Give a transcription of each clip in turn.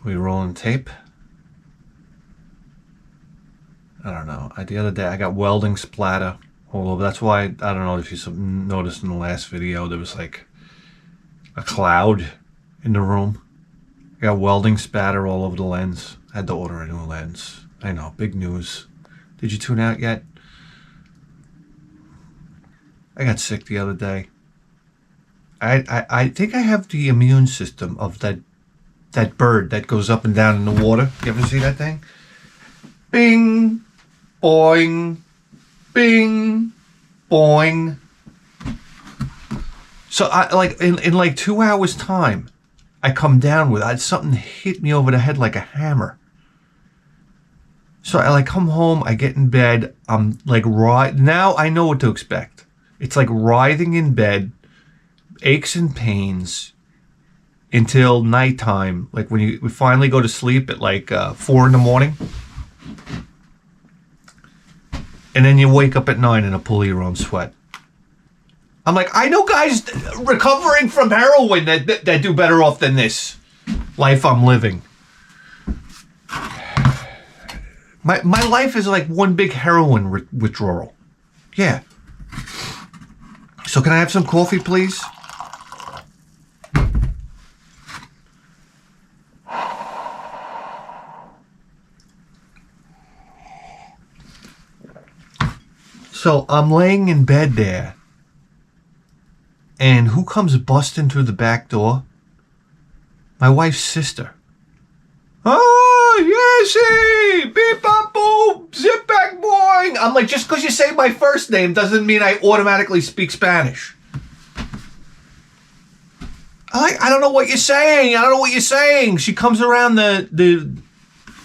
We rolling tape? I don't know. The other day I got welding splatter all over. That's why, I don't know if you noticed in the last video, there was like a cloud in the room. I got welding spatter all over the lens. I had to order a new lens. I know, big news. Did you tune out yet? I got sick the other day. I think I have the immune system of that bird that goes up and down in the water. You ever see that thing? Bing, boing, bing, boing. So I like in like 2 hours time, I come down with something hit me over the head like a hammer. So I like come home, I get in bed, I'm like now I know what to expect. It's like writhing in bed, aches and pains until nighttime. Like when we finally go to sleep at like 4 in the morning. And then you wake up at 9 in a pool of your own sweat. I'm like, I know guys recovering from heroin that do better off than this life I'm living. My life is like one big heroin withdrawal. Yeah. So can I have some coffee, please? So I'm laying in bed there. And who comes busting through the back door? My wife's sister. Oh, Yessie! Beep, bop, boop! Zip back, boing! I'm like, just because you say my first name doesn't mean I automatically speak Spanish. I don't know what you're saying. I don't know what you're saying. She comes around the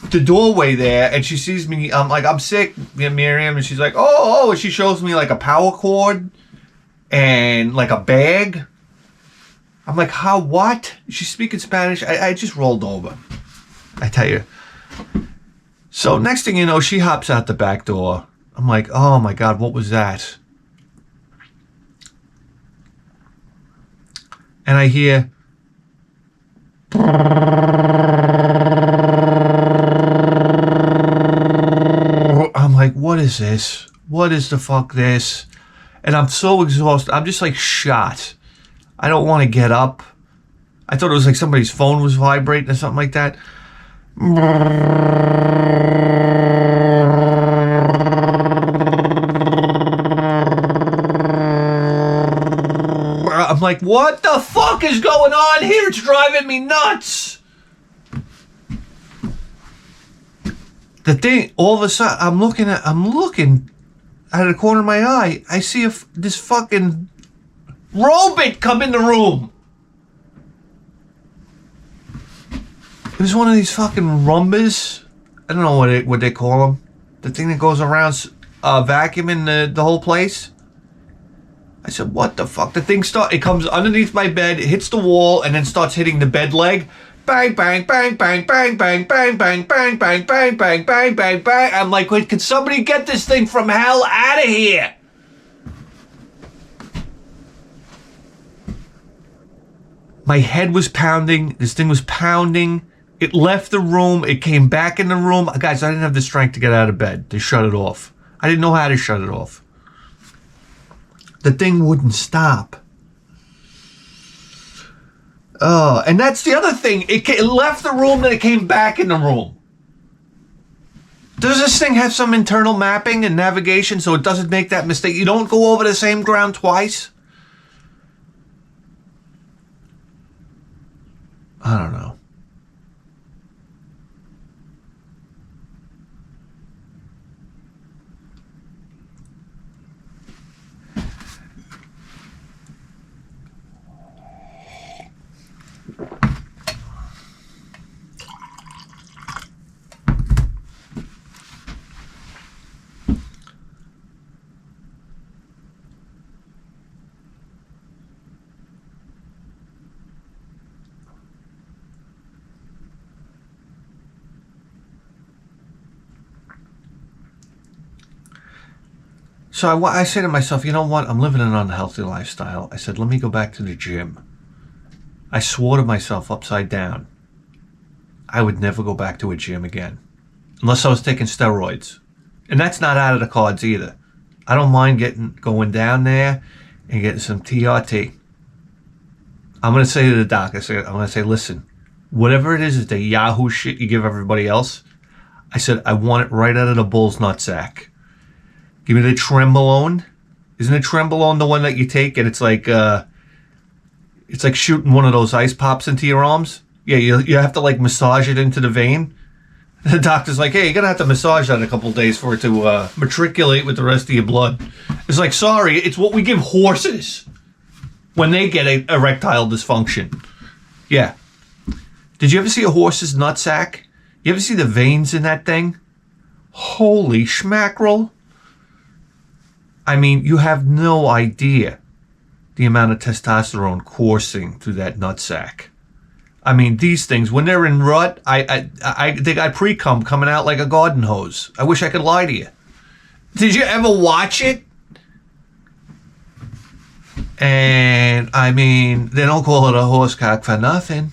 doorway there and she sees me. I'm like, I'm sick, Miriam. And she's like, oh. And she shows me like a power cord and like a bag. I'm like, how, what? She's speaking Spanish. I just rolled over. I tell you. So next thing you know, she hops out the back door. I'm like, oh my God, what was that? And I hear, I'm like, what is this? What is the fuck this? And I'm so exhausted. I'm just like shot. I don't want to get up. I thought it was like somebody's phone was vibrating or something like that. I'm like, what the fuck is going on here? It's driving me nuts. The thing, all of a sudden, I'm looking out of the corner of my eye. I see this fucking robot come in the room. It was one of these fucking Rumbas. I don't know what they call them. The thing that goes around vacuuming the whole place. I said, what the fuck? The thing it comes underneath my bed, it hits the wall, and then starts hitting the bed leg. Bang, bang, bang, bang, bang, bang, bang, bang, bang, bang, bang, bang, bang, bang, bang. I'm like, wait, can somebody get this thing from hell out of here? My head was pounding. This thing was pounding. It left the room. It came back in the room. Guys, I didn't have the strength to get out of bed to shut it off. I didn't know how to shut it off. The thing wouldn't stop. Oh, and that's the other thing. It left the room, then it came back in the room. Does this thing have some internal mapping and navigation so it doesn't make that mistake? You don't go over the same ground twice? I don't know. So I say to myself, you know what? I'm living an unhealthy lifestyle. I said, let me go back to the gym. I swore to myself upside down. I would never go back to a gym again. Unless I was taking steroids. And that's not out of the cards either. I don't mind going down there and getting some TRT. I'm going to say to the doc, I'm going to say, listen, whatever it is the Yahoo shit you give everybody else, I said, I want it right out of the bull's nutsack. Give me the Trembolone. Isn't it Trembolone the one that you take and it's like shooting one of those ice pops into your arms? Yeah, you have to like massage it into the vein. The doctor's like, hey, you're going to have to massage that in a couple of days for it to matriculate with the rest of your blood. It's like, sorry, it's what we give horses when they get erectile dysfunction. Yeah. Did you ever see a horse's nutsack? You ever see the veins in that thing? Holy schmackerel. I mean, you have no idea the amount of testosterone coursing through that nutsack. I mean, these things, when they're in rut, they got pre-cum coming out like a garden hose. I wish I could lie to you. Did you ever watch it? And, I mean, they don't call it a horse cock for nothing.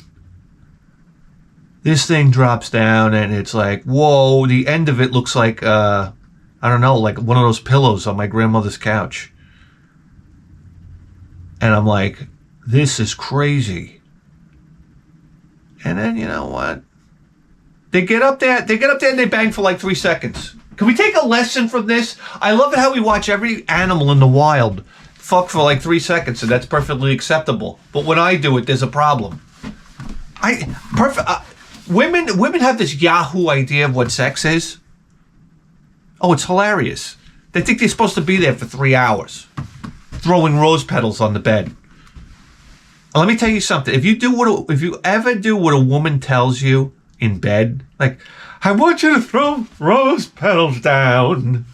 This thing drops down and it's like, whoa, the end of it looks like, I don't know, like one of those pillows on my grandmother's couch. And I'm like, this is crazy. And then, you know what? They get up there and they bang for like 3 seconds. Can we take a lesson from this? I love it how we watch every animal in the wild fuck for like 3 seconds and that's perfectly acceptable. But when I do it, there's a problem. Women have this Yahoo idea of what sex is. Oh, it's hilarious. They think they're supposed to be there for 3 hours, throwing rose petals on the bed. Now, let me tell you something. If you ever do what a woman tells you in bed, like, I want you to throw rose petals down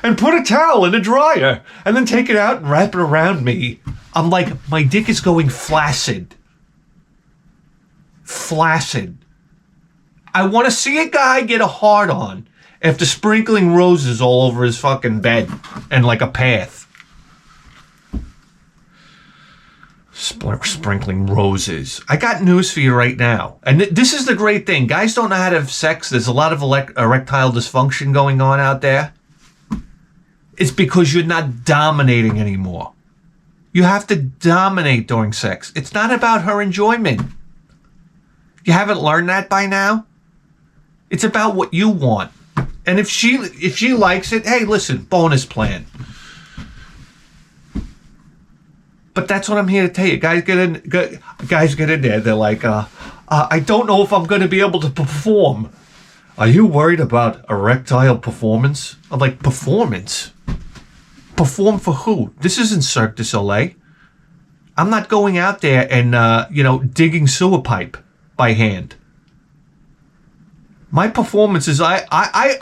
and put a towel in the dryer and then take it out and wrap it around me. I'm like, my dick is going flaccid. Flaccid. I want to see a guy get a hard on after sprinkling roses all over his fucking bed and like a path. Sprinkling roses. I got news for you right now. And this is the great thing. Guys don't know how to have sex. There's a lot of erectile dysfunction going on out there. It's because you're not dominating anymore. You have to dominate during sex. It's not about her enjoyment. You haven't learned that by now? It's about what you want. And if she likes it, hey, listen, bonus plan. But that's what I'm here to tell you. Guys get in there. They're like, I don't know if I'm going to be able to perform. Are you worried about erectile performance? I'm like, performance? Perform for who? This isn't Cirque du Soleil. I'm not going out there and, digging sewer pipe by hand. My performance is I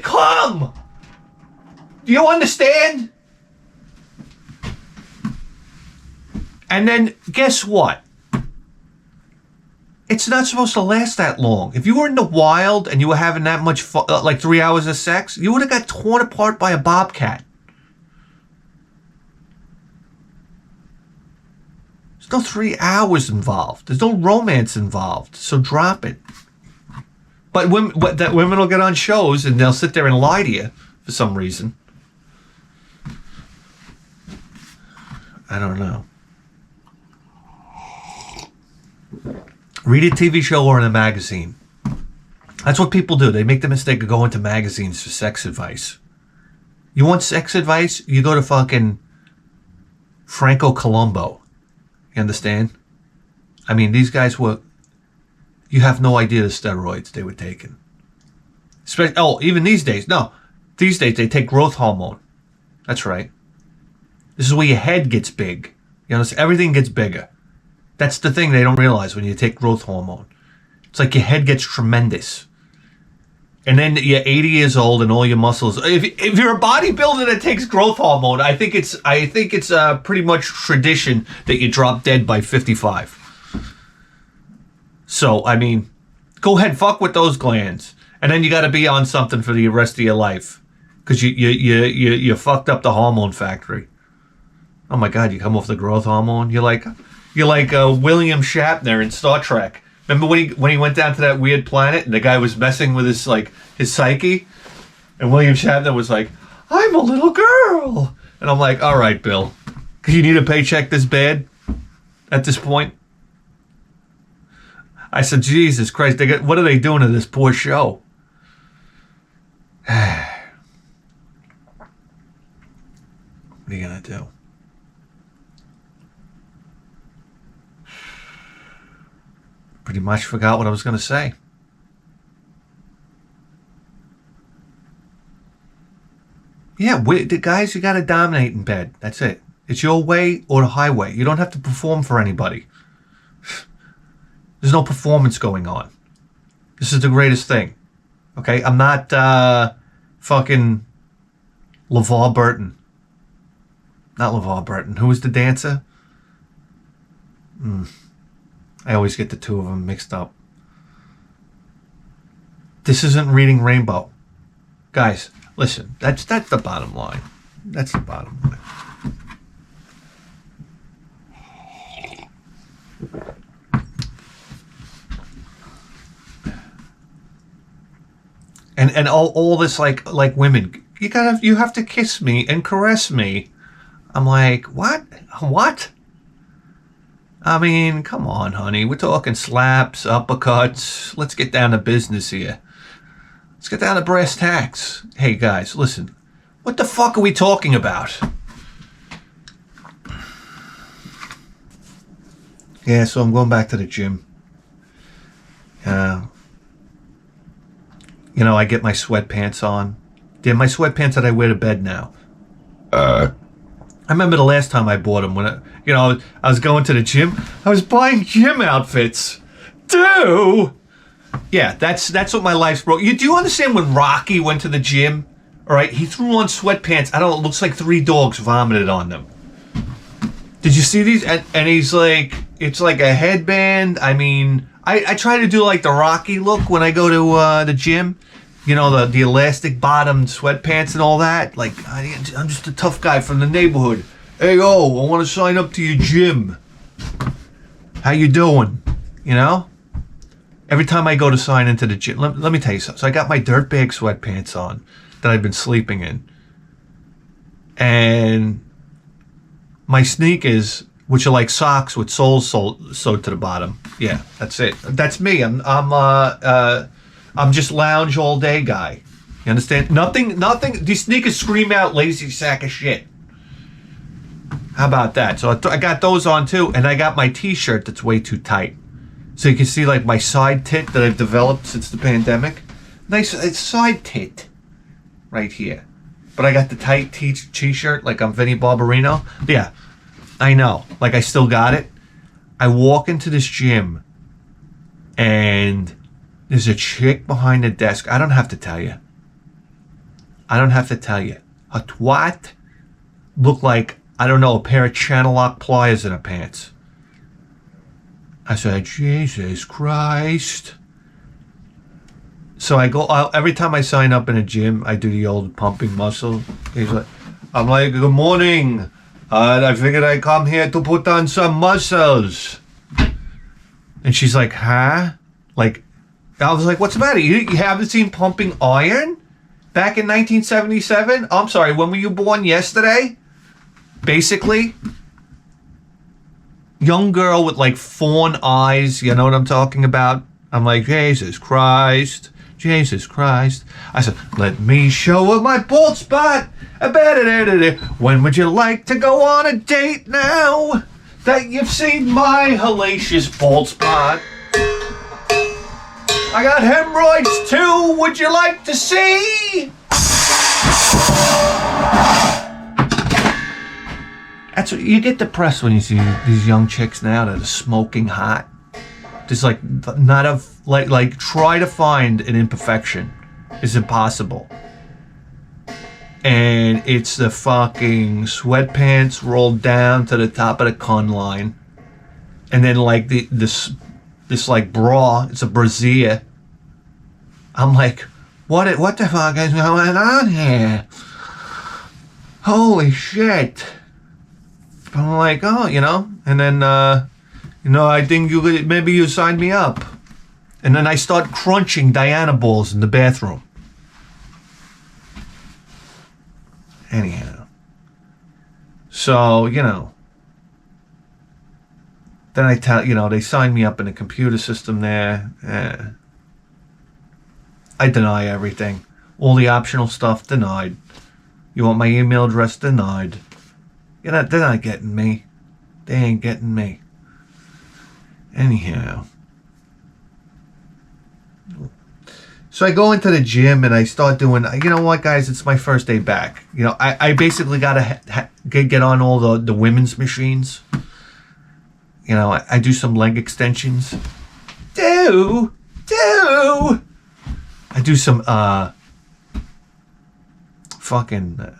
come. Do you understand? And then guess what? It's not supposed to last that long. If you were in the wild and you were having that much like 3 hours of sex, you would have got torn apart by a bobcat. There's no 3 hours involved. There's no romance involved. So drop it. But women will get on shows and they'll sit there and lie to you for some reason. I don't know. Read a TV show or in a magazine. That's what people do. They make the mistake of going to magazines for sex advice. You want sex advice? You go to fucking Franco Colombo. You understand? I mean, these guys were... You have no idea the steroids they were taking. Even these days. No. These days they take growth hormone. That's right. This is where your head gets big. You understand? Everything gets bigger. That's the thing they don't realize when you take growth hormone. It's like your head gets tremendous. And then you're 80 years old and all your muscles... If you're a bodybuilder that takes growth hormone, I think it's pretty much tradition that you drop dead by 55. So, I mean, go ahead, fuck with those glands. And then you got to be on something for the rest of your life. Because you fucked up the hormone factory. Oh my God, you come off the growth hormone? You're like William Shatner in Star Trek Remember when he went down to that weird planet and the guy was messing with his psyche, and William Shatner was like, "I'm a little girl," and I'm like, "All right, Bill, because you need a paycheck this bad at this point." I said, "Jesus Christ, what are they doing to this poor show?" What are you gonna do? Pretty much forgot what I was going to say. Yeah, the guys, you got to dominate in bed. That's it. It's your way or the highway. You don't have to perform for anybody. There's no performance going on. This is the greatest thing. Okay? I'm not fucking LeVar Burton. Not LeVar Burton. Who was the dancer? I always get the two of them mixed up. This isn't Reading Rainbow. Guys, listen, that's the bottom line. That's the bottom line. And all this like women, you have to kiss me and caress me. I'm like, what? What? I mean, come on, honey. We're talking slaps, uppercuts. Let's get down to business here. Let's get down to brass tacks. Hey, guys, listen. What the fuck are we talking about? Yeah, so I'm going back to the gym. I get my sweatpants on. They're my sweatpants that I wear to bed now. I remember the last time I bought them when I was going to the gym. I was buying gym outfits. Yeah, that's what my life's bro. Do you understand when Rocky went to the gym? All right, he threw on sweatpants. I don't know, it looks like 3 dogs vomited on them. Did you see these? And he's like, it's like a headband. I mean, I try to do like the Rocky look when I go to the gym. The elastic bottomed sweatpants and all that. Like, I'm just a tough guy from the neighborhood. Hey, I want to sign up to your gym. How you doing? Every time I go to sign into the gym, let me tell you something. So I got my dirtbag sweatpants on that I've been sleeping in. And my sneakers, which are like socks with soles sewed to the bottom. Yeah, that's it. That's me. I'm just lounge all day guy. You understand? Nothing. These sneakers scream out lazy sack of shit. How about that? So I got those on too, and I got my t-shirt that's way too tight. So you can see like my side tit that I've developed since the pandemic. Nice, it's side tit right here. But I got the tight t-shirt like I'm Vinny Barbarino. Yeah, I know. Like I still got it. I walk into this gym and there's a chick behind the desk. I don't have to tell you. Her twat looked like, I don't know, a pair of channel lock pliers in her pants. I said, Jesus Christ. So I go out, every time I sign up in a gym, I do the old pumping muscle. I'm like, good morning. I figured I'd come here to put on some muscles. And she's like, huh? Like, I was like, what's the matter? You haven't seen Pumping Iron? Back in 1977? I'm sorry, when were you born? Yesterday? Basically. Young girl with like fawn eyes, you know what I'm talking about? I'm like, Jesus Christ. I said, let me show her my bald spot. When would you like to go on a date now that you've seen my hellacious bald spot? I got hemorrhoids too. Would you like to see? That's what you get depressed when you see these young chicks now that are smoking hot. Just like like try to find an imperfection. It's impossible. And it's the fucking sweatpants rolled down to the top of the con line, and then like this like bra. It's a brassiere. I'm like, what the fuck is going on here? Holy shit. I'm like, and then, I think maybe you signed me up. And then I start crunching Diana balls in the bathroom. Anyhow. So, you know. Then I tell, you know, they sign me up in a computer system there. I deny everything. All the optional stuff, denied. You want my email address? Denied. You know, they're not getting me. They ain't getting me. Anyhow. So I go into the gym and I start doing, you know what, guys, it's my first day back. You know, I basically got to get on all the women's machines. You know, I do some leg extensions. I do some fucking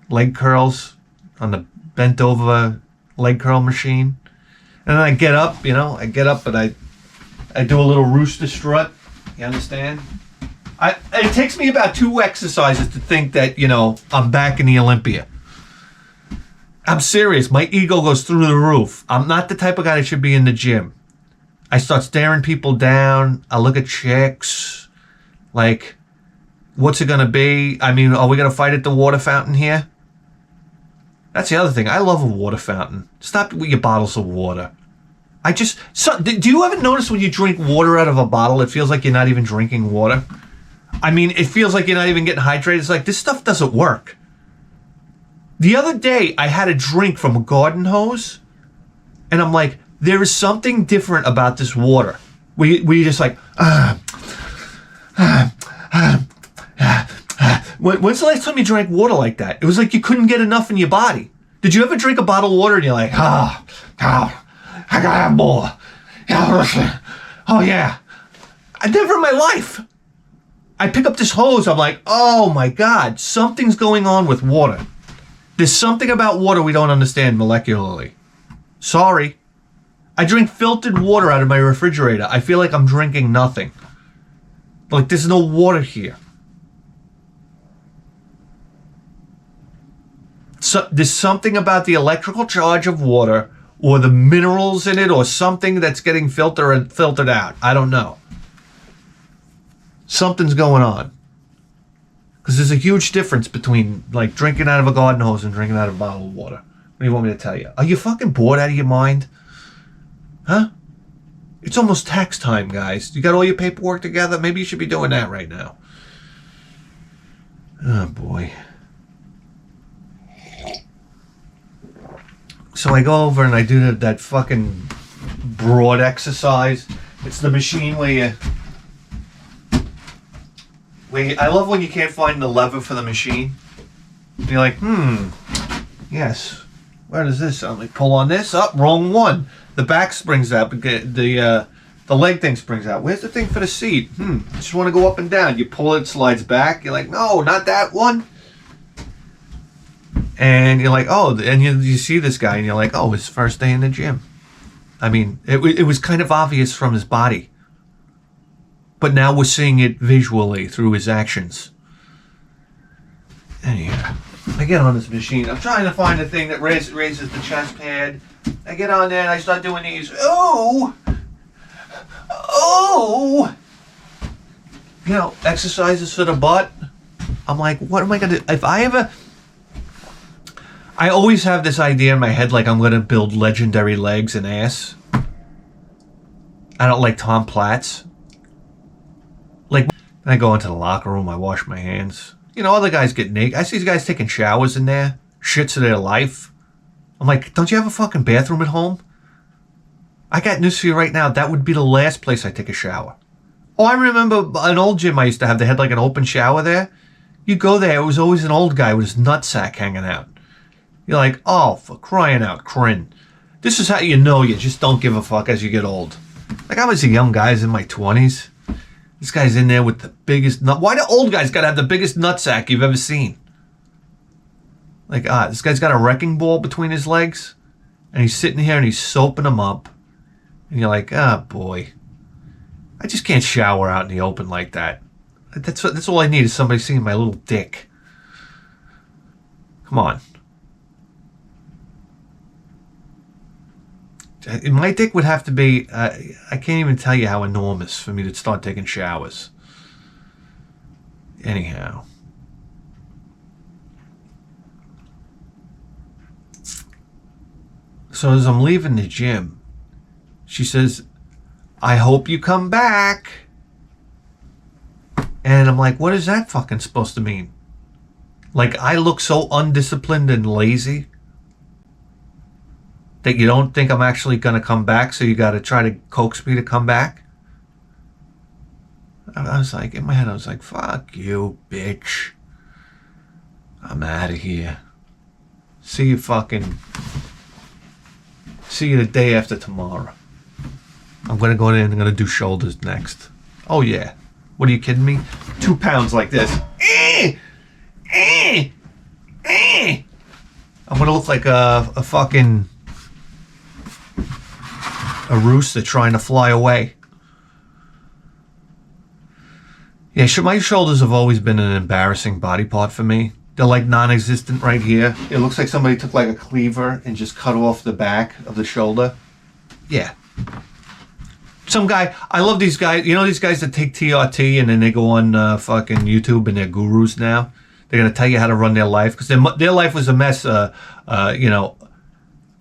leg curls on the bent over leg curl machine. And then I get up, you know, and I do a little rooster strut. You understand? It takes me about 2 exercises to think that, you know, I'm back in the Olympia. I'm serious. My ego goes through the roof. I'm not the type of guy that should be in the gym. I start staring people down. I look at chicks. Like, what's it going to be? I mean, are we going to fight at the water fountain here? That's the other thing. I love a water fountain. Stop with your bottles of water. Do you ever notice when you drink water out of a bottle, it feels like you're not even drinking water? I mean, it feels like you're not even getting hydrated. It's like, this stuff doesn't work. The other day, I had a drink from a garden hose, and I'm like, there is something different about this water. We just like, when's the last time you drank water like that? It was like you couldn't get enough in your body. Did you ever drink a bottle of water and you're like, I gotta have more. Oh yeah. I never in my life. I pick up this hose, I'm like, oh my God, something's going on with water. There's something about water we don't understand molecularly. Sorry. I drink filtered water out of my refrigerator. I feel like I'm drinking nothing. Like there's no water here. So there's something about the electrical charge of water or the minerals in it or something that's getting filtered out. I don't know. Something's going on. Because there's a huge difference between like drinking out of a garden hose and drinking out of a bottle of water. What do you want me to tell you? Are you fucking bored out of your mind? Huh? It's almost tax time, guys. You got all your paperwork together? Maybe you should be doing that right now. Oh, boy. So I go over and I do that fucking broad exercise. It's the machine where I love when you can't find the lever for the machine. And you're like, yes. Where does this? I'm like, pull on this. Up, wrong one. The back springs out. The leg thing springs out. Where's the thing for the seat? Just want to go up and down. You pull it, slides back. You're like, no, not that one. And you're like, oh, and you see this guy, and you're like, oh, his first day in the gym. I mean, it was kind of obvious from his body. But now we're seeing it visually through his actions. Anyhow, I get on this machine. I'm trying to find a thing that raises the chest pad. I get on there and I start doing these. Oh! You know, exercises for the butt. I'm like, what am I going to do? If I ever... I always have this idea in my head like I'm going to build legendary legs and ass. I don't like Tom Platz. Like, I go into the locker room, I wash my hands. You know, other guys get naked. I see these guys taking showers in there. Shits of their life. I'm like, don't you have a fucking bathroom at home? I got news for you right now. That would be the last place I take a shower. Oh, I remember an old gym I used to have. They had like an open shower there. You go there, it was always an old guy with his nutsack hanging out. You're like, oh, for crying out, Corinne. This is how you know you just don't give a fuck as you get old. Like, I was a young guy in my 20s. This guy's in there with the biggest nut. Why do old guys gotta have the biggest nutsack you've ever seen? Like, this guy's got a wrecking ball between his legs, and he's sitting here and he's soaping them up. And you're like, boy. I just can't shower out in the open like that. That's all I need is somebody seeing my little dick. Come on. My dick would have to be, I can't even tell you how enormous for me to start taking showers. Anyhow. So as I'm leaving the gym, she says, I hope you come back. And I'm like, what is that fucking supposed to mean? Like, I look so undisciplined and lazy that you don't think I'm actually going to come back, so you got to try to coax me to come back? I was like, in my head, I was like, fuck you, bitch. I'm out of here. See you the day after tomorrow. I'm going to go in and I'm going to do shoulders next. Oh, yeah. What are you kidding me? 2 pounds like this. I'm going to look like a fucking... a rooster trying to fly away. Yeah, my shoulders have always been an embarrassing body part for me. They're like non-existent right here. It looks like somebody took like a cleaver and just cut off the back of the shoulder. Yeah. Some guy, I love these guys. You know these guys that take TRT and then they go on fucking YouTube and they're gurus now? They're going to tell you how to run their life. Because their life was a mess, a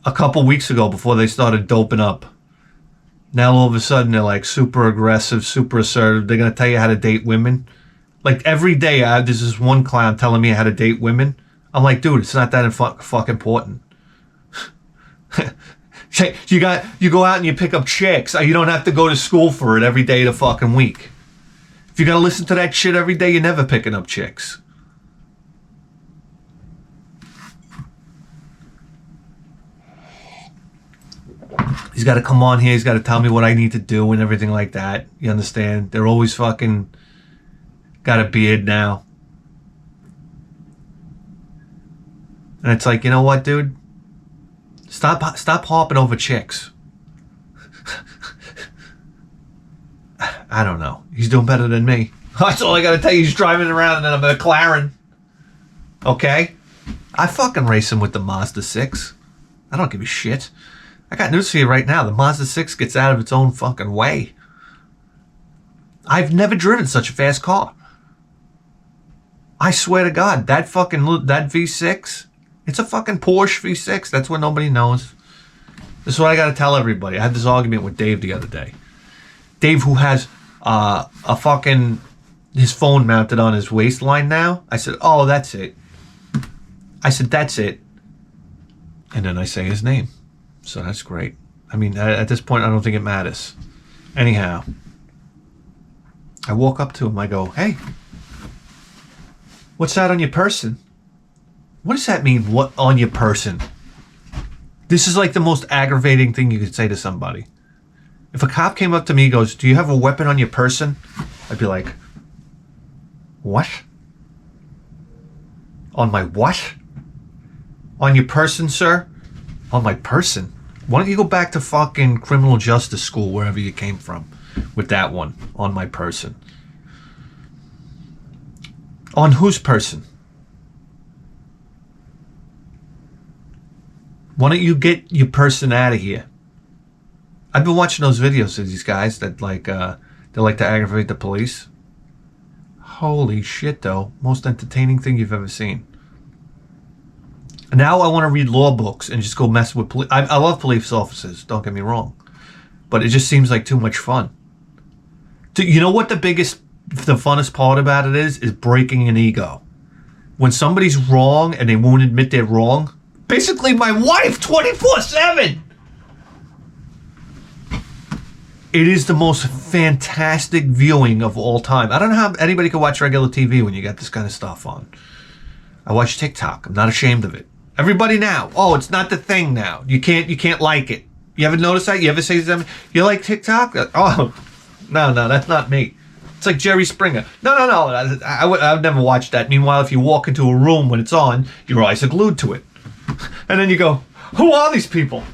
couple weeks ago before they started doping up. Now all of a sudden they're like super aggressive, super assertive. They're going to tell you how to date women. Like every day there's this one clown telling me how to date women. I'm like, dude, it's not that fuck important. You go out and you pick up chicks. You don't have to go to school for it every day of the fucking week. If you got to listen to that shit every day, you're never picking up chicks. He's got to come on here. He's got to tell me what I need to do and everything like that. You understand? They're always fucking got a beard now. And it's like, you know what, dude? Stop hopping over chicks. I don't know. He's doing better than me. That's all I got to tell you. He's driving around in a McLaren. Okay? I fucking race him with the Mazda 6. I don't give a shit. I got news for you right now. The Mazda 6 gets out of its own fucking way. I've never driven such a fast car. I swear to God, that V6, it's a fucking Porsche V6. That's what nobody knows. This is what I got to tell everybody. I had this argument with Dave the other day. Dave, who has his phone mounted on his waistline now. I said, oh, that's it. I said, that's it. And then I say his name. So that's great. I mean, at this point, I don't think it matters. Anyhow, I walk up to him. I go, hey, what's that on your person? What does that mean, what on your person? This is like the most aggravating thing you could say to somebody. If a cop came up to me and goes, do you have a weapon on your person? I'd be like, what? On my what? On your person, sir? On my person? Why don't you go back to fucking criminal justice school, wherever you came from, with that one, on my person? On whose person? Why don't you get your person out of here? I've been watching those videos of these guys that they like to aggravate the police. Holy shit, though. Most entertaining thing you've ever seen. Now I want to read law books and just go mess with police. I love police officers, don't get me wrong. But it just seems like too much fun. You know what the funnest part about it is breaking an ego. When somebody's wrong and they won't admit they're wrong. Basically my wife 24/7. It is the most fantastic viewing of all time. I don't know how anybody can watch regular TV when you got this kind of stuff on. I watch TikTok. I'm not ashamed of it. Everybody now. Oh, it's not the thing now. You can't like it. You ever notice that? You ever say something? You like TikTok? Oh, no, that's not me. It's like Jerry Springer. No. I would never watch that. Meanwhile, if you walk into a room when it's on, your eyes are glued to it. And then you go, who are these people?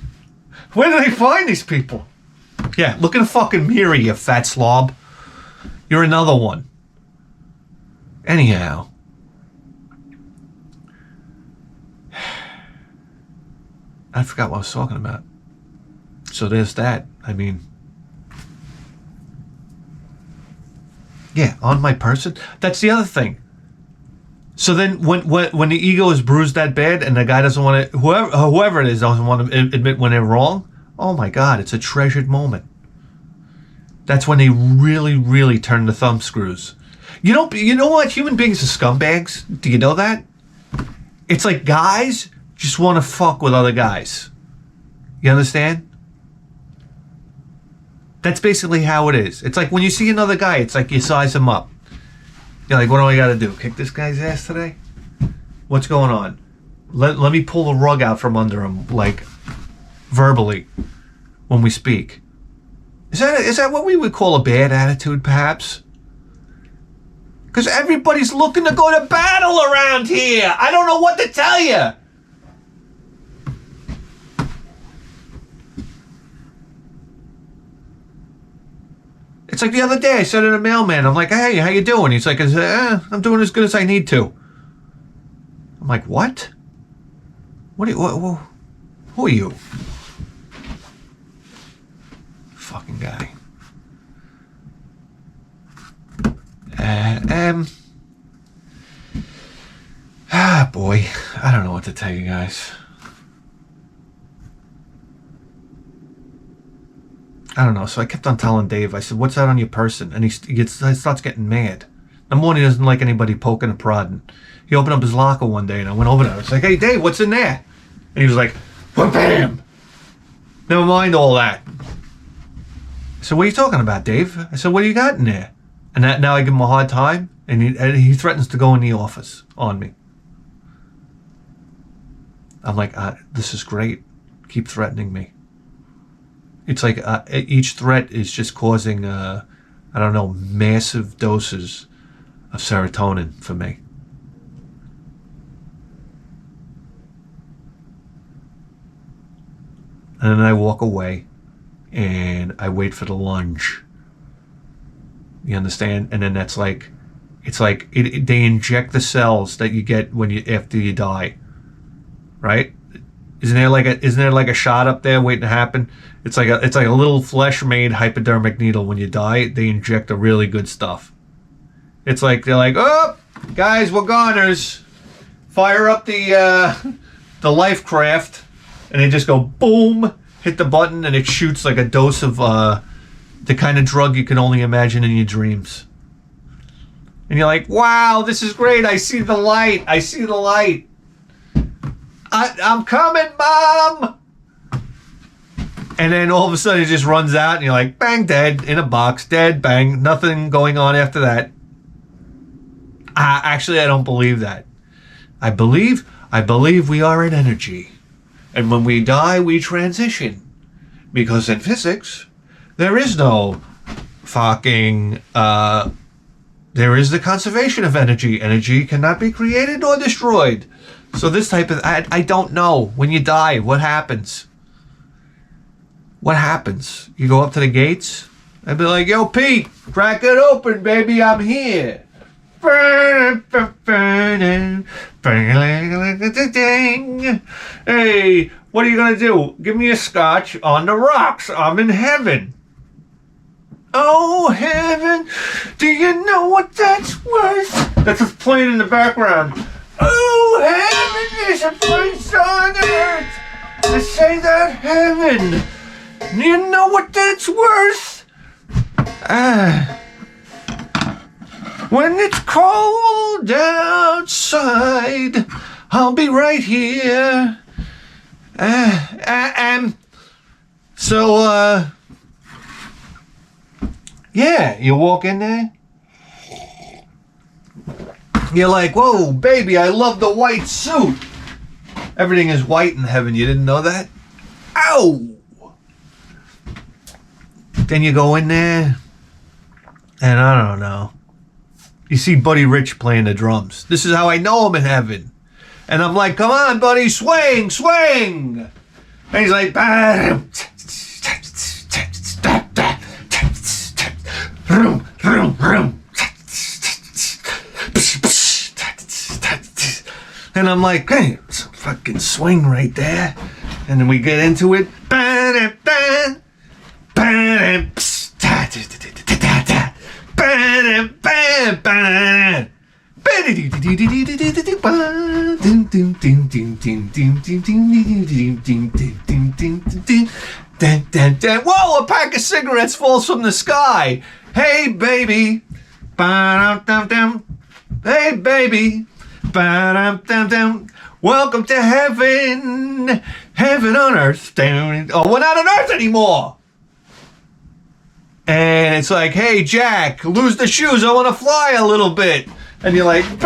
Where do they find these people? Yeah, look in the fucking mirror, you fat slob. You're another one. Anyhow. I forgot what I was talking about. So there's that. I mean, yeah, on my person. That's the other thing. So then when the ego is bruised that bad and the guy doesn't want to, whoever it is doesn't want to admit when they're wrong, oh my God, it's a treasured moment. That's when they really, really turn the thumb screws. You know what? Human beings are scumbags. Do you know that? It's like guys just want to fuck with other guys. You understand? That's basically how it is. It's like when you see another guy, it's like you size him up. You're like, what do I got to do? Kick this guy's ass today? What's going on? Let me pull the rug out from under him, like verbally, when we speak. Is that what we would call a bad attitude, perhaps? Because everybody's looking to go to battle around here. I don't know what to tell you. It's like the other day I said to the mailman, I'm like, hey, how you doing? He's like, I'm doing as good as I need to. I'm like, what? Who are you? Fucking guy. Boy, I don't know what to tell you guys. I don't know. So I kept on telling Dave, I said, what's that on your person? And he starts getting mad. Number one, he doesn't like anybody poking and prodding. He opened up his locker one day and I went over there. I was like, hey, Dave, what's in there? And he was like, bam! Never mind all that. I said, what are you talking about, Dave? I said, what do you got in there? And now I give him a hard time, and he threatens to go in the office on me. I'm like, this is great. Keep threatening me. It's like each threat is just causing, massive doses of serotonin for me. And then I walk away, and I wait for the lunge. You understand? And then that's like, it's like they inject the cells that you get after you die, right? Isn't there like a shot up there waiting to happen? It's like a little flesh-made hypodermic needle. When you die, they inject the really good stuff. It's like they're like, oh, guys, we're goners. Fire up the life craft, and they just go boom, hit the button, and it shoots like a dose of the kind of drug you can only imagine in your dreams. And you're like, wow, this is great. I see the light. I see the light. I'm coming, Mom. And then all of a sudden it just runs out and you're like, bang, dead, in a box, dead, bang, nothing going on after that. Actually, I don't believe that. I believe we are an energy. And when we die, we transition. Because in physics, there is no fucking, there is the conservation of energy. Energy cannot be created or destroyed. So this type of, I don't know. When you die, what happens? What happens? You go up to the gates? I'd be like, yo, Pete, crack it open, baby, I'm here. Hey, what are you gonna do? Give me a scotch on the rocks. I'm in heaven. Oh, heaven, do you know what that's worth? That's what's playing in the background. Oh, heaven is a place on earth. To say that heaven, do you know what that's worth? When it's cold outside, I'll be right here. Yeah, you walk in there. You're like, whoa, baby, I love the white suit. Everything is white in heaven. You didn't know that? Ow! Then you go in there, and I don't know. You see Buddy Rich playing the drums. This is how I know I'm in heaven. And I'm like, come on, buddy, swing, swing. And he's like, bam. And I'm like, hey, it's a fucking swing right there. And then we get into it. Whoa, a pack of cigarettes falls from the sky. Hey, baby. Hey, baby. Welcome to heaven. Heaven on earth. Oh, we're not on earth anymore. And it's like, hey, Jack, lose the shoes. I want to fly a little bit. And you're like, and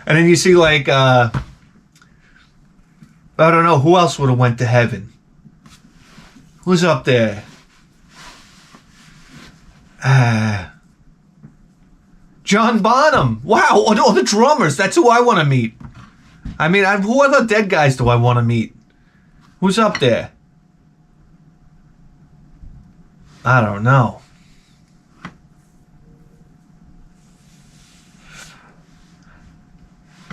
then you see like, I don't know, who else would have went to heaven? Who's up there? John Bonham. Wow, all the drummers. That's who I want to meet. I mean, who other dead guys do I want to meet? Who's up there? I don't know.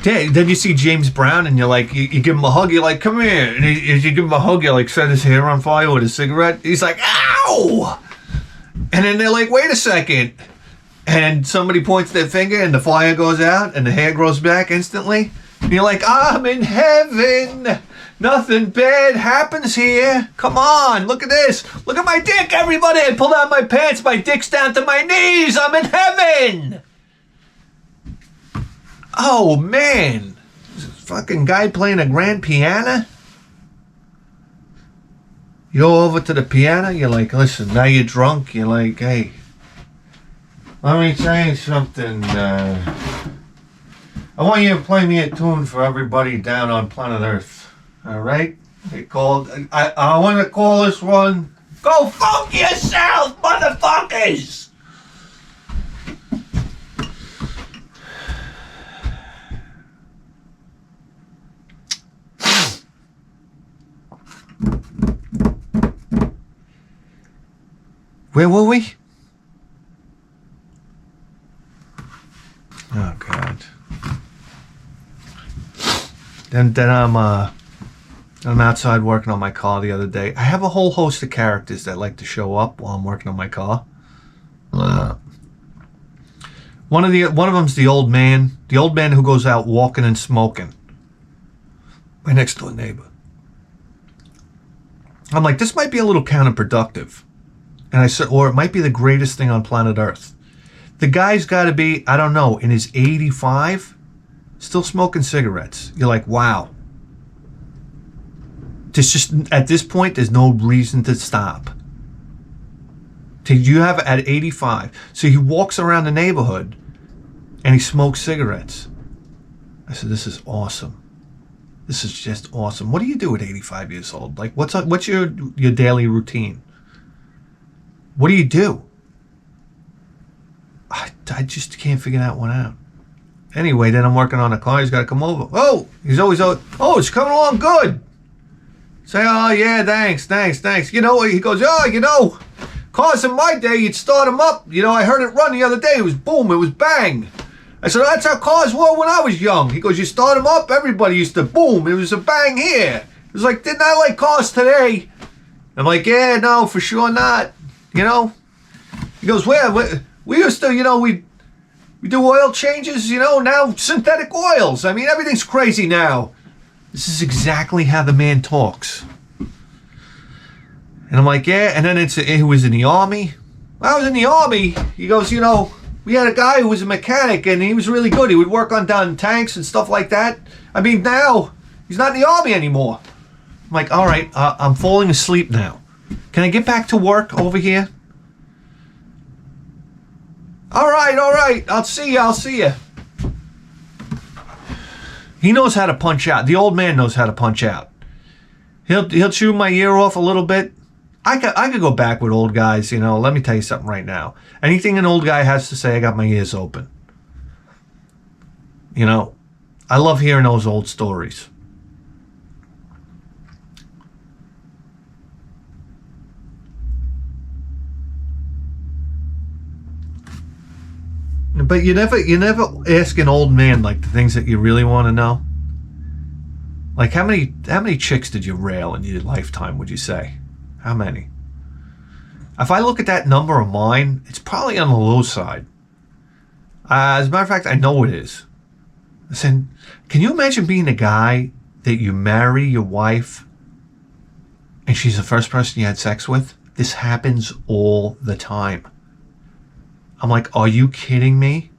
Then you see James Brown and you're like, you give him a hug, you're like, come here. And as you give him a hug, you like set his hair on fire with a cigarette. He's like, ow! And then they're like, wait a second. And somebody points their finger and the fire goes out and the hair grows back instantly. And you're like, I'm in heaven. Nothing bad happens here. Come on, look at this. Look at my dick, everybody. I pulled out my pants. My dick's down to my knees. I'm in heaven. Oh, man. This fucking guy playing a grand piano. You go over to the piano. You're like, listen, now you're drunk. You're like, hey, let me tell you something. I want you to play me a tune for everybody down on planet Earth. All right? I want to call this one, Go Fuck Yourself, Motherfuckers! Where were we? Oh, God. Then I'm outside working on my car the other day. I have a whole host of characters that like to show up while I'm working on my car. One of them's the old man who goes out walking and smoking. My next door neighbor. I'm like, this might be a little counterproductive. And I said, or it might be the greatest thing on planet Earth. The guy's got to be, I don't know, in his 85, still smoking cigarettes. You're like, wow. There's just, at this point, there's no reason to stop. You have at 85. So he walks around the neighborhood and he smokes cigarettes. I said, this is awesome. This is just awesome. What do you do at 85 years old? Like, what's your daily routine? What do you do? I just can't figure that one out. Anyway, then I'm working on a car. He's got to come over. Oh, he's always, it's coming along good. Say, oh, yeah, thanks. You know, he goes, cars in my day, you'd start them up. You know, I heard it run the other day. It was boom, it was bang. I said, that's how cars were when I was young. He goes, you start them up, everybody used to boom. It was a bang here. It was like, didn't I like cars today? I'm like, yeah, no, for sure not. You know? He goes, we used to, we do oil changes, now synthetic oils. I mean, everything's crazy now. This is exactly how the man talks. And I'm like, yeah. And then he was in the army. When I was in the army, he goes, we had a guy who was a mechanic and he was really good. He would work on down tanks and stuff like that. I mean, now he's not in the army anymore. I'm like, all right, I'm falling asleep now. Can I get back to work over here? All right. I'll see you. He knows how to punch out. The old man knows how to punch out. He'll chew my ear off a little bit. I could go back with old guys, Let me tell you something right now. Anything an old guy has to say, I got my ears open. I love hearing those old stories. But you never ask an old man like the things that you really want to know. Like, how many chicks did you rail in your lifetime, would you say? How many? If I look at that number of mine, it's probably on the low side. As a matter of fact, I know it is. Listen, can you imagine being a guy that you marry your wife and she's the first person you had sex with? This happens all the time. I'm like, are you kidding me?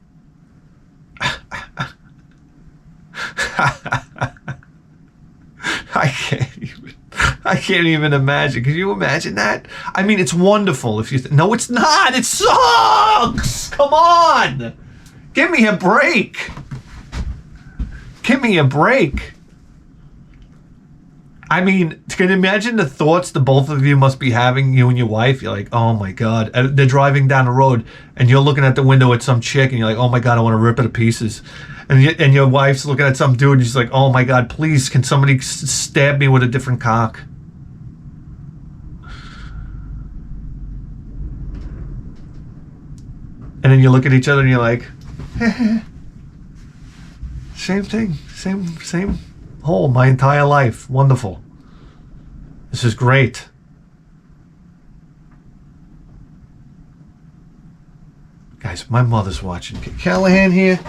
I can't even imagine. Can you imagine that? I mean, it's wonderful if you no, it's not. It sucks. Come on. Give me a break. Give me a break. I mean, can you imagine the thoughts the both of you must be having, you and your wife? You're like, oh my God. They're driving down the road and you're looking at the window at some chick and you're like, oh my God, I want to rip it to pieces. And your wife's looking at some dude and she's like, oh my God, please, can somebody stab me with a different cock? And then you look at each other and you're like, same thing, same hole my entire life. Wonderful. This is great. Guys, my mother's watching. Callahan here.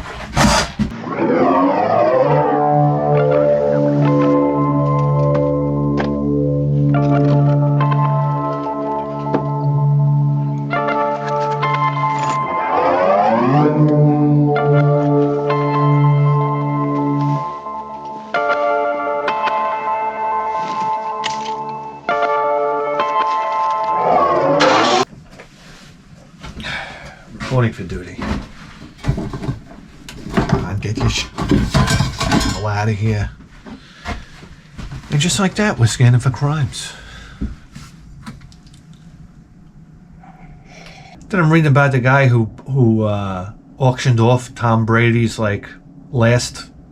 Reporting for duty. Come on, get your hell out of here. And just like that, we're scanning for crimes. Then I'm reading about the guy who auctioned off Tom Brady's the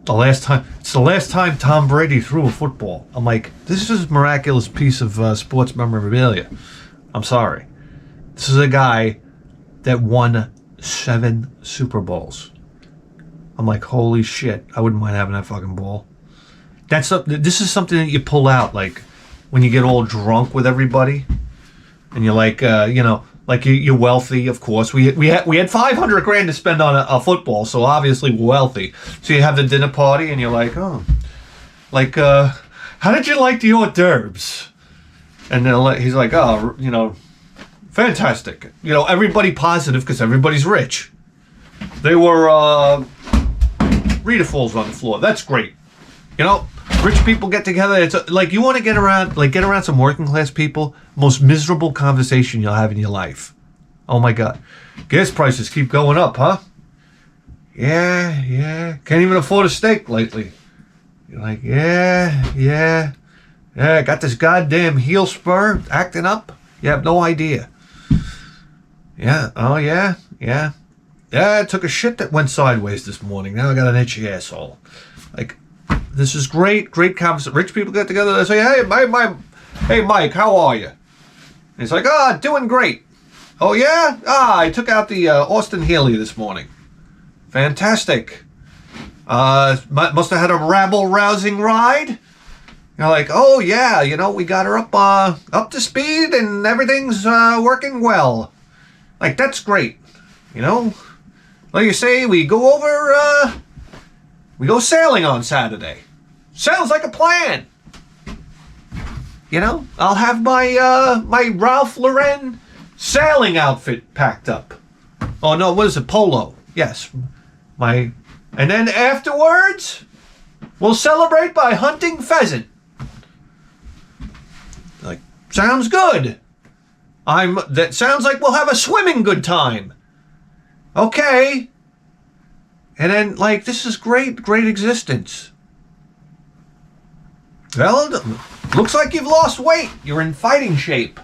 last time Tom Brady threw a football. I'm like, this is a miraculous piece of sports memorabilia. I'm sorry. This is a guy that won 7 Super Bowls. I'm like, holy shit, I wouldn't mind having that fucking ball. This is something that you pull out like when you get all drunk with everybody and you're like, you're wealthy, of course. We had 500 grand to spend on a football, so obviously we're wealthy. So you have the dinner party and you're like, how did you like the hors d'oeuvres? And then he's like, fantastic. Everybody positive because everybody's rich. They were Rita-Falls on the floor. That's great. Rich people get together. It's you want to get around some working class people. Most miserable conversation you'll have in your life. Oh my God. Gas prices keep going up, huh? Yeah. Can't even afford a steak lately. You're like, yeah. Got this goddamn heel spur acting up. You have no idea. Yeah. Oh, yeah. Yeah, I took a shit that went sideways this morning. Now I got an itchy asshole. This is great conversation. Rich people get together. They say, hey, Mike, how are you? And he's like, doing great. Oh, yeah? I took out the Austin Healey this morning. Fantastic. Must have had a rabble-rousing ride. You're like, oh, yeah, we got her up to speed and everything's working well. That's great. Like you say, we go over, we go sailing on Saturday. Sounds like a plan. I'll have my Ralph Lauren sailing outfit packed up. Oh, no, what is it? Polo. Yes. And then afterwards, we'll celebrate by hunting pheasant. Sounds good. That sounds like we'll have a swimming good time. Okay. And then, this is great existence. Well, looks like you've lost weight. You're in fighting shape.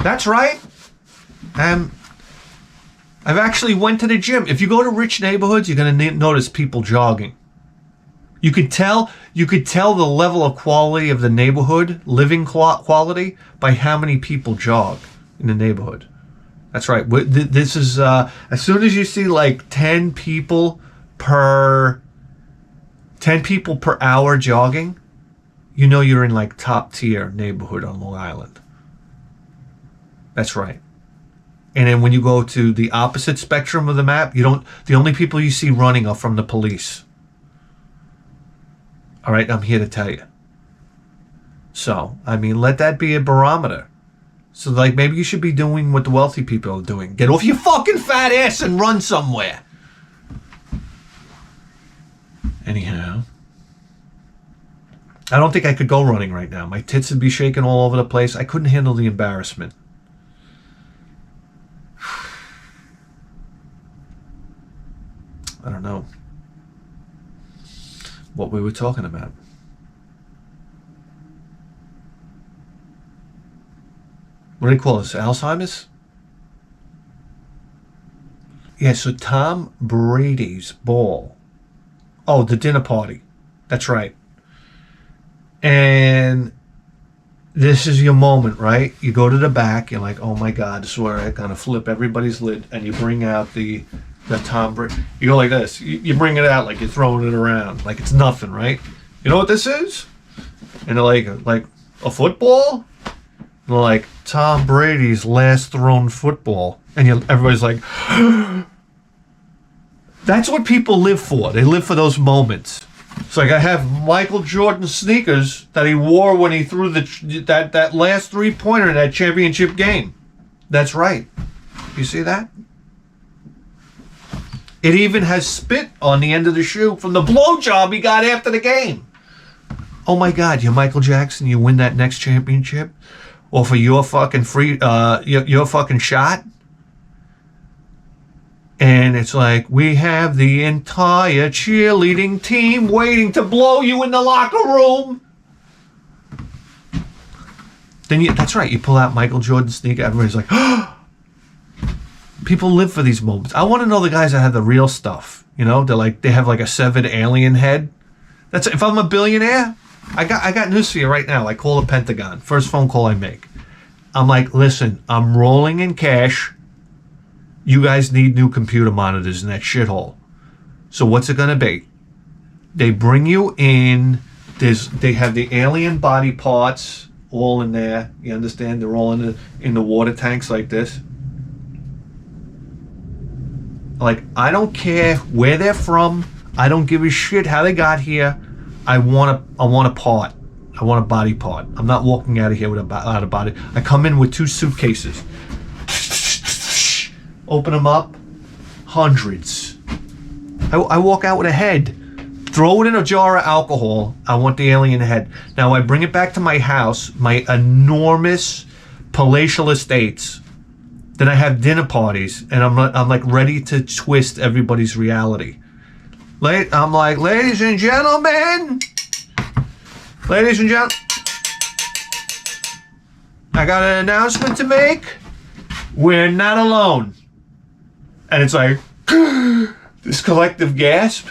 That's right. I've actually went to the gym. If you go to rich neighborhoods, you're going to notice people jogging. You could tell the level of quality of the neighborhood, living quality, by how many people jog in the neighborhood. That's right. This is as soon as you see 10 people per hour jogging, you know you're in like top tier neighborhood on Long Island. That's right. And then when you go to the opposite spectrum of the map, the only people you see running are from the police. All right, I'm here to tell you. So, I mean, let that be a barometer. So, like, maybe you should be doing what the wealthy people are doing. Get off your fucking fat ass and run somewhere. Anyhow, I don't think I could go running right now. My tits would be shaking all over the place. I couldn't handle the embarrassment. I don't know what we were talking about. What do they call this? Alzheimer's? Yeah, so Tom Brady's ball. Oh, the dinner party. That's right. And this is your moment, right? You go to the back. You're like, oh my God, this is where I'm going to flip everybody's lid. And you bring out the Tom Brady. You go like this. You bring it out like you're throwing it around. Like it's nothing, right? You know what this is? And they're like a football? And they're like, Tom Brady's last thrown football. And everybody's like, that's what people live for. They live for those moments. It's like I have Michael Jordan sneakers that he wore when he threw that last three-pointer in that championship game. That's right. You see that? It even has spit on the end of the shoe from the blowjob he got after the game. Oh my God, you're Michael Jackson. You win that next championship, or for your fucking your fucking shot. And it's like, we have the entire cheerleading team waiting to blow you in the locker room. Then that's right, you pull out Michael Jordan sneaker, everybody's like, oh! People live for these moments. I want to know the guys that have the real stuff. You know, they have like a severed alien head. That's if I'm a billionaire, I got news for you right now. I call the Pentagon. First phone call I make. I'm like, listen, I'm rolling in cash. You guys need new computer monitors in that shithole. So what's it gonna be? They bring you in. They have the alien body parts all in there. You understand? They're all in the water tanks like this. Like, I don't care where they're from. I don't give a shit how they got here. I want a part. I want a body part. I'm not walking out of here without a body. I come in with 2 suitcases. Open them up. Hundreds. I walk out with a head. Throw it in a jar of alcohol. I want the alien head. Now I bring it back to my house, my enormous palatial estates. Then I have dinner parties, and I'm like ready to twist everybody's reality. I'm like, ladies and gentlemen, I got an announcement to make. We're not alone. And it's like, this collective gasp.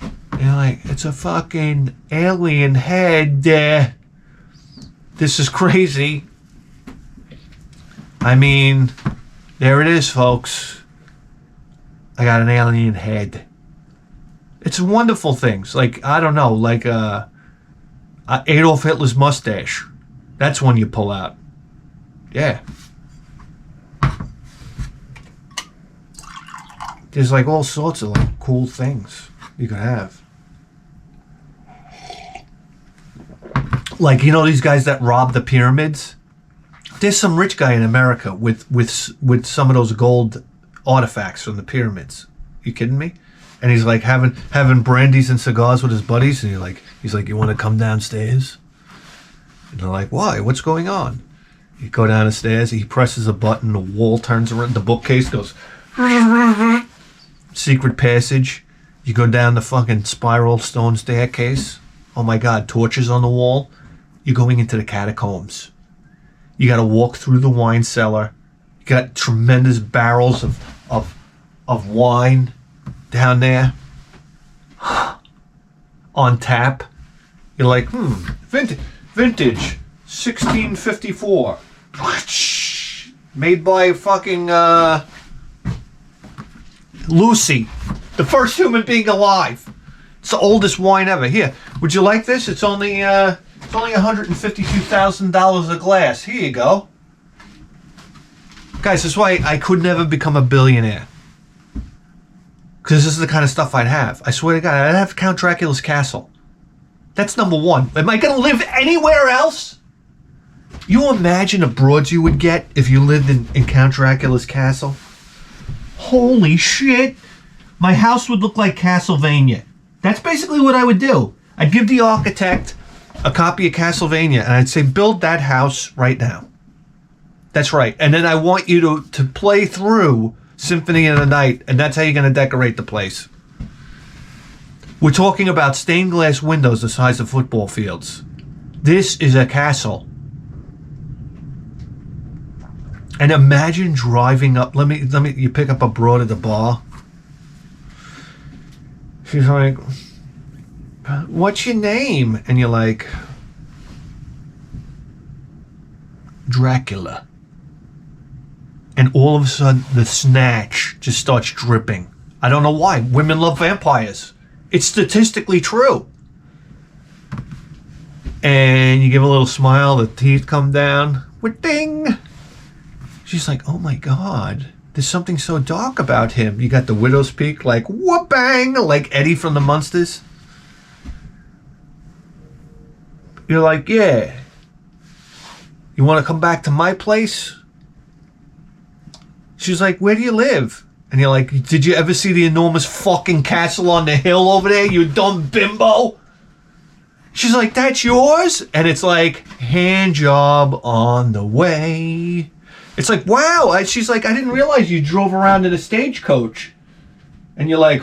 And you're like, it's a fucking alien head. This is crazy. I mean, there it is, folks. I got an alien head. It's wonderful things. Like, I don't know, like Adolf Hitler's mustache. That's one you pull out. Yeah. There's like all sorts of like cool things you could have. Like, you know these guys that rob the pyramids? There's some rich guy in America with some of those gold artifacts from the pyramids. You kidding me? And he's like having brandies and cigars with his buddies, and he's like, you want to come downstairs? And they're like, why? What's going on? You go down the stairs, he presses a button, the wall turns around, the bookcase goes secret passage. You go down the fucking spiral stone staircase. Oh my God, torches on the wall. You're going into the catacombs. You got to walk through the wine cellar. You got tremendous barrels of wine down there on tap. You're like, vintage 1654, made by fucking Lucy, the first human being alive. It's the oldest wine ever. Here, Would you like this? It's only $152,000 a glass. Here you go. Guys, that's why I could never become a billionaire. Because this is the kind of stuff I'd have. I swear to God, I'd have Count Dracula's castle. That's number one. Am I going to live anywhere else? You imagine the broads you would get if you lived in Count Dracula's castle? Holy shit. My house would look like Castlevania. That's basically what I would do. I'd give the architect a copy of Castlevania and I'd say, build that house right now. That's right. And then I want you to play through Symphony of the Night, and that's how you're going to decorate the place. We're talking about stained glass windows the size of football fields. This is a castle. And imagine driving up. You pick up a broad at the bar. She's like, what's your name? And you're like, Dracula. And all of a sudden, the snatch just starts dripping. I don't know why. Women love vampires. It's statistically true. And you give a little smile, the teeth come down. Ding! She's like, oh my God, there's something so dark about him. You got the widow's peak, like, whoop-bang, like Eddie from the Munsters. You're like, yeah. You want to come back to my place? She's like, where do you live? And you're like, did you ever see the enormous fucking castle on the hill over there, you dumb bimbo? She's like, that's yours? And it's like, hand job on the way. It's like, wow. She's like, I didn't realize you drove around in a stagecoach. And you're like,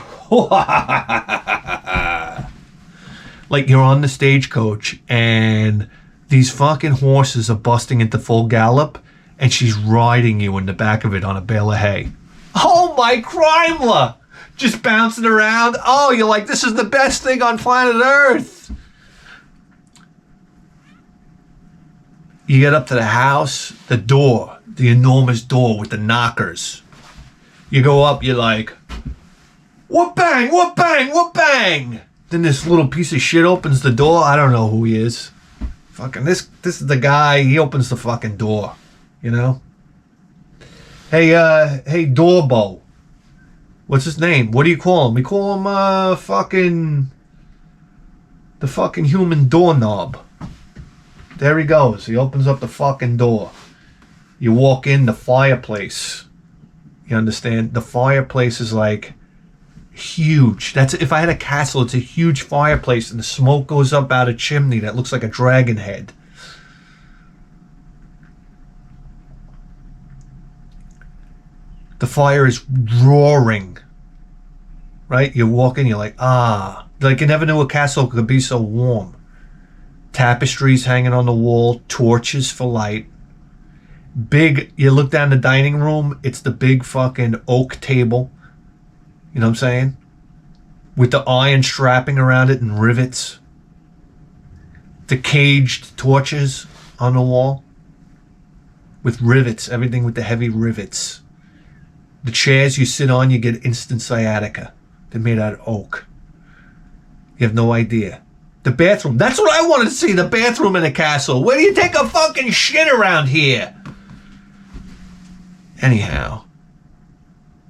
like you're on the stagecoach and these fucking horses are busting into full gallop and she's riding you in the back of it on a bale of hay. Oh my Crimela! Just bouncing around. Oh, you're like, this is the best thing on planet Earth. You get up to the house, the door, the enormous door with the knockers. You go up, you're like, whoop bang, whoop bang, whoop bang. Then this little piece of shit opens the door. I don't know who he is. Fucking this is the guy. He opens the fucking door. You know? Hey, Dorbo. What's his name? What do you call him? We call him, the fucking human doorknob. There he goes. He opens up the fucking door. You walk in the fireplace. You understand? The fireplace is like huge. That's, if I had a castle, it's a huge fireplace and the smoke goes up out a chimney that looks like a dragon head. The fire is roaring. Right? You walk in, you're like, ah. Like you never knew a castle could be so warm. Tapestries hanging on the wall, torches for light. Big, you look down the dining room, it's the big fucking oak table. You know what I'm saying? With the iron strapping around it and rivets. The caged torches on the wall. With rivets, everything with the heavy rivets. The chairs you sit on, you get instant sciatica. They're made out of oak. You have no idea. The bathroom, that's what I wanted to see, the bathroom in a castle. Where do you take a fucking shit around here? Anyhow.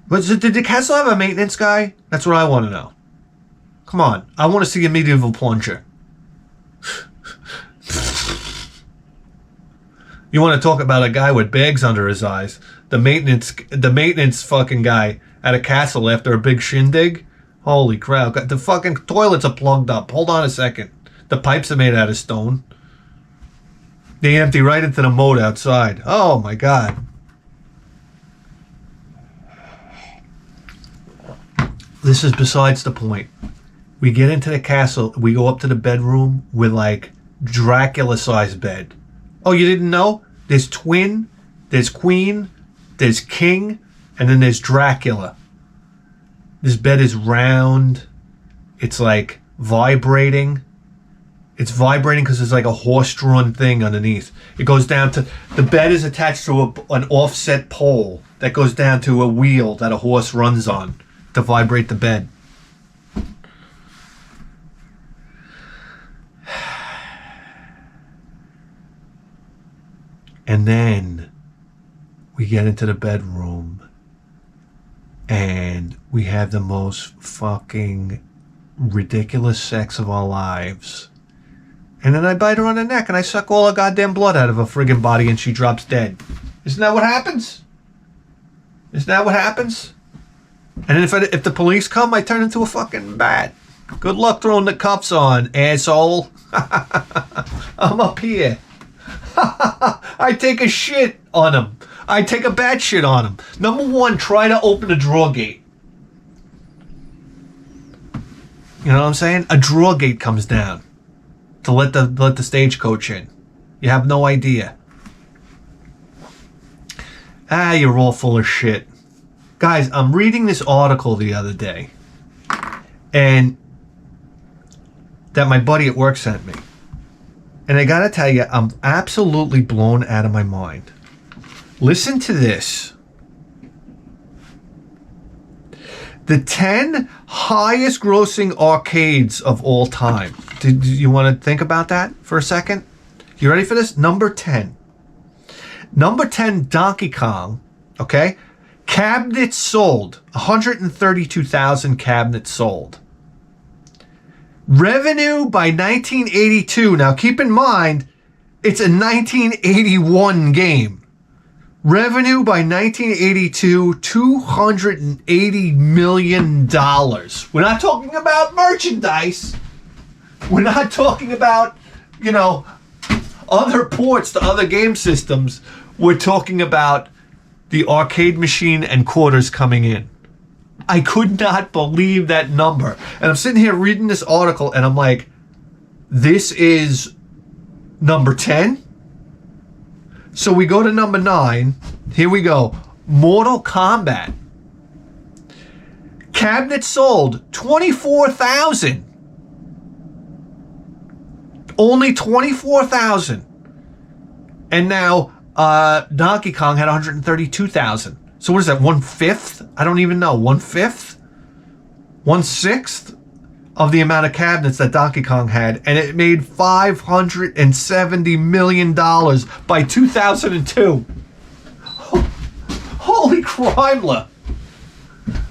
Did the castle have a maintenance guy? That's what I want to know. Come on, I want to see a medieval plunger. You want to talk about a guy with bags under his eyes. The maintenance fucking guy at a castle after a big shindig. Holy crap, the fucking toilets are plugged up. Hold on a second. The pipes are made out of stone. They empty right into the moat outside. Oh my God. This is besides the point. We get into the castle, we go up to the bedroom with like Dracula-sized bed. Oh, you didn't know? There's twin, there's queen, there's king, and then there's Dracula. This bed is round. It's like vibrating. It's vibrating because there's like a horse-drawn thing underneath. It goes down to, the bed is attached to an offset pole that goes down to a wheel that a horse runs on to vibrate the bed. And then we get into the bedroom and we have the most fucking ridiculous sex of our lives. And then I bite her on the neck and I suck all her goddamn blood out of her friggin' body and she drops dead. Isn't that what happens? Isn't that what happens? And then if the police come, I turn into a fucking bat. Good luck throwing the cuffs on, asshole. I'm up here. I take a shit on him. I take a bat shit on him. Number one, try to open a drawer gate. You know what I'm saying? A drawer gate comes down to let the stagecoach in. You have no idea. You're all full of shit. Guys, I'm reading this article the other day, and that my buddy at work sent me. And I gotta tell you, I'm absolutely blown out of my mind. Listen to this. The 10 highest grossing arcades of all time. Do you want to think about that for a second? You ready for this? Number 10. Number 10, Donkey Kong. Okay? Cabinets sold. 132,000 cabinets sold. Revenue by 1982. Now keep in mind, it's a 1981 game. Revenue by 1982, $280 million. We're not talking about merchandise. We're not talking about, other ports to other game systems. We're talking about the arcade machine and quarters coming in. I could not believe that number. And I'm sitting here reading this article and I'm like, this is number 10? So we go to number 9. Here we go. Mortal Kombat. Cabinets sold 24,000. Only 24,000. And now Donkey Kong had 132,000. So what is that, 1/5? I don't even know. 1/5? 1/6 of the amount of cabinets that Donkey Kong had. And it made $570 million by 2002. Holy Crimela.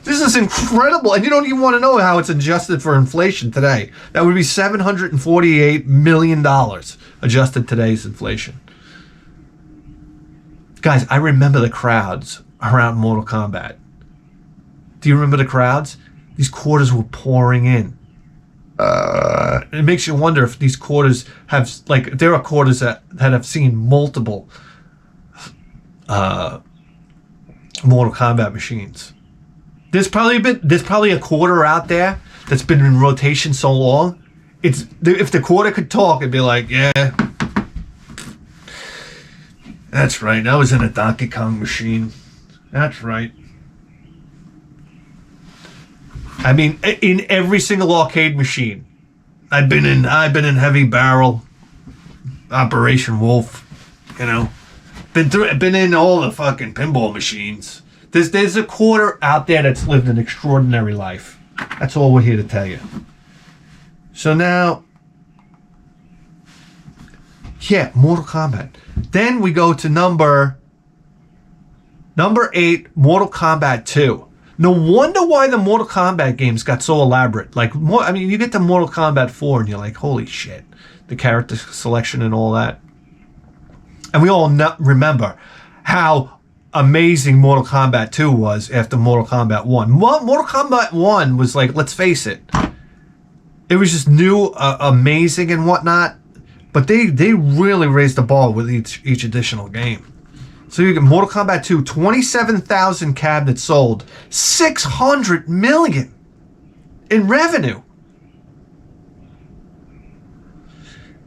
This is incredible. And you don't even want to know how it's adjusted for inflation today. That would be $748 million adjusted today's inflation. Guys, I remember the crowds around Mortal Kombat. Do you remember the crowds? These quarters were pouring in. It makes you wonder if these quarters have, there are quarters that have seen multiple Mortal Kombat machines. There's probably a quarter out there that's been in rotation so long. If the quarter could talk, it'd be like, yeah, that's right. I was in a Donkey Kong machine. That's right. I mean, in every single arcade machine, I've been in Heavy Barrel, Operation Wolf, been in all the fucking pinball machines. There's a quarter out there that's lived an extraordinary life. That's all we're here to tell you. So now, Mortal Kombat. Then we go to number 8, Mortal Kombat 2. No wonder why the Mortal Kombat games got so elaborate. You get to Mortal Kombat 4 and you're like, holy shit. The character selection and all that. And we all remember how amazing Mortal Kombat 2 was after Mortal Kombat 1. Mortal Kombat 1 was like, let's face it, it was just new, amazing and whatnot. But they really raised the bar with each additional game. So you get Mortal Kombat 2, 27,000 cabinets sold, $600 million in revenue.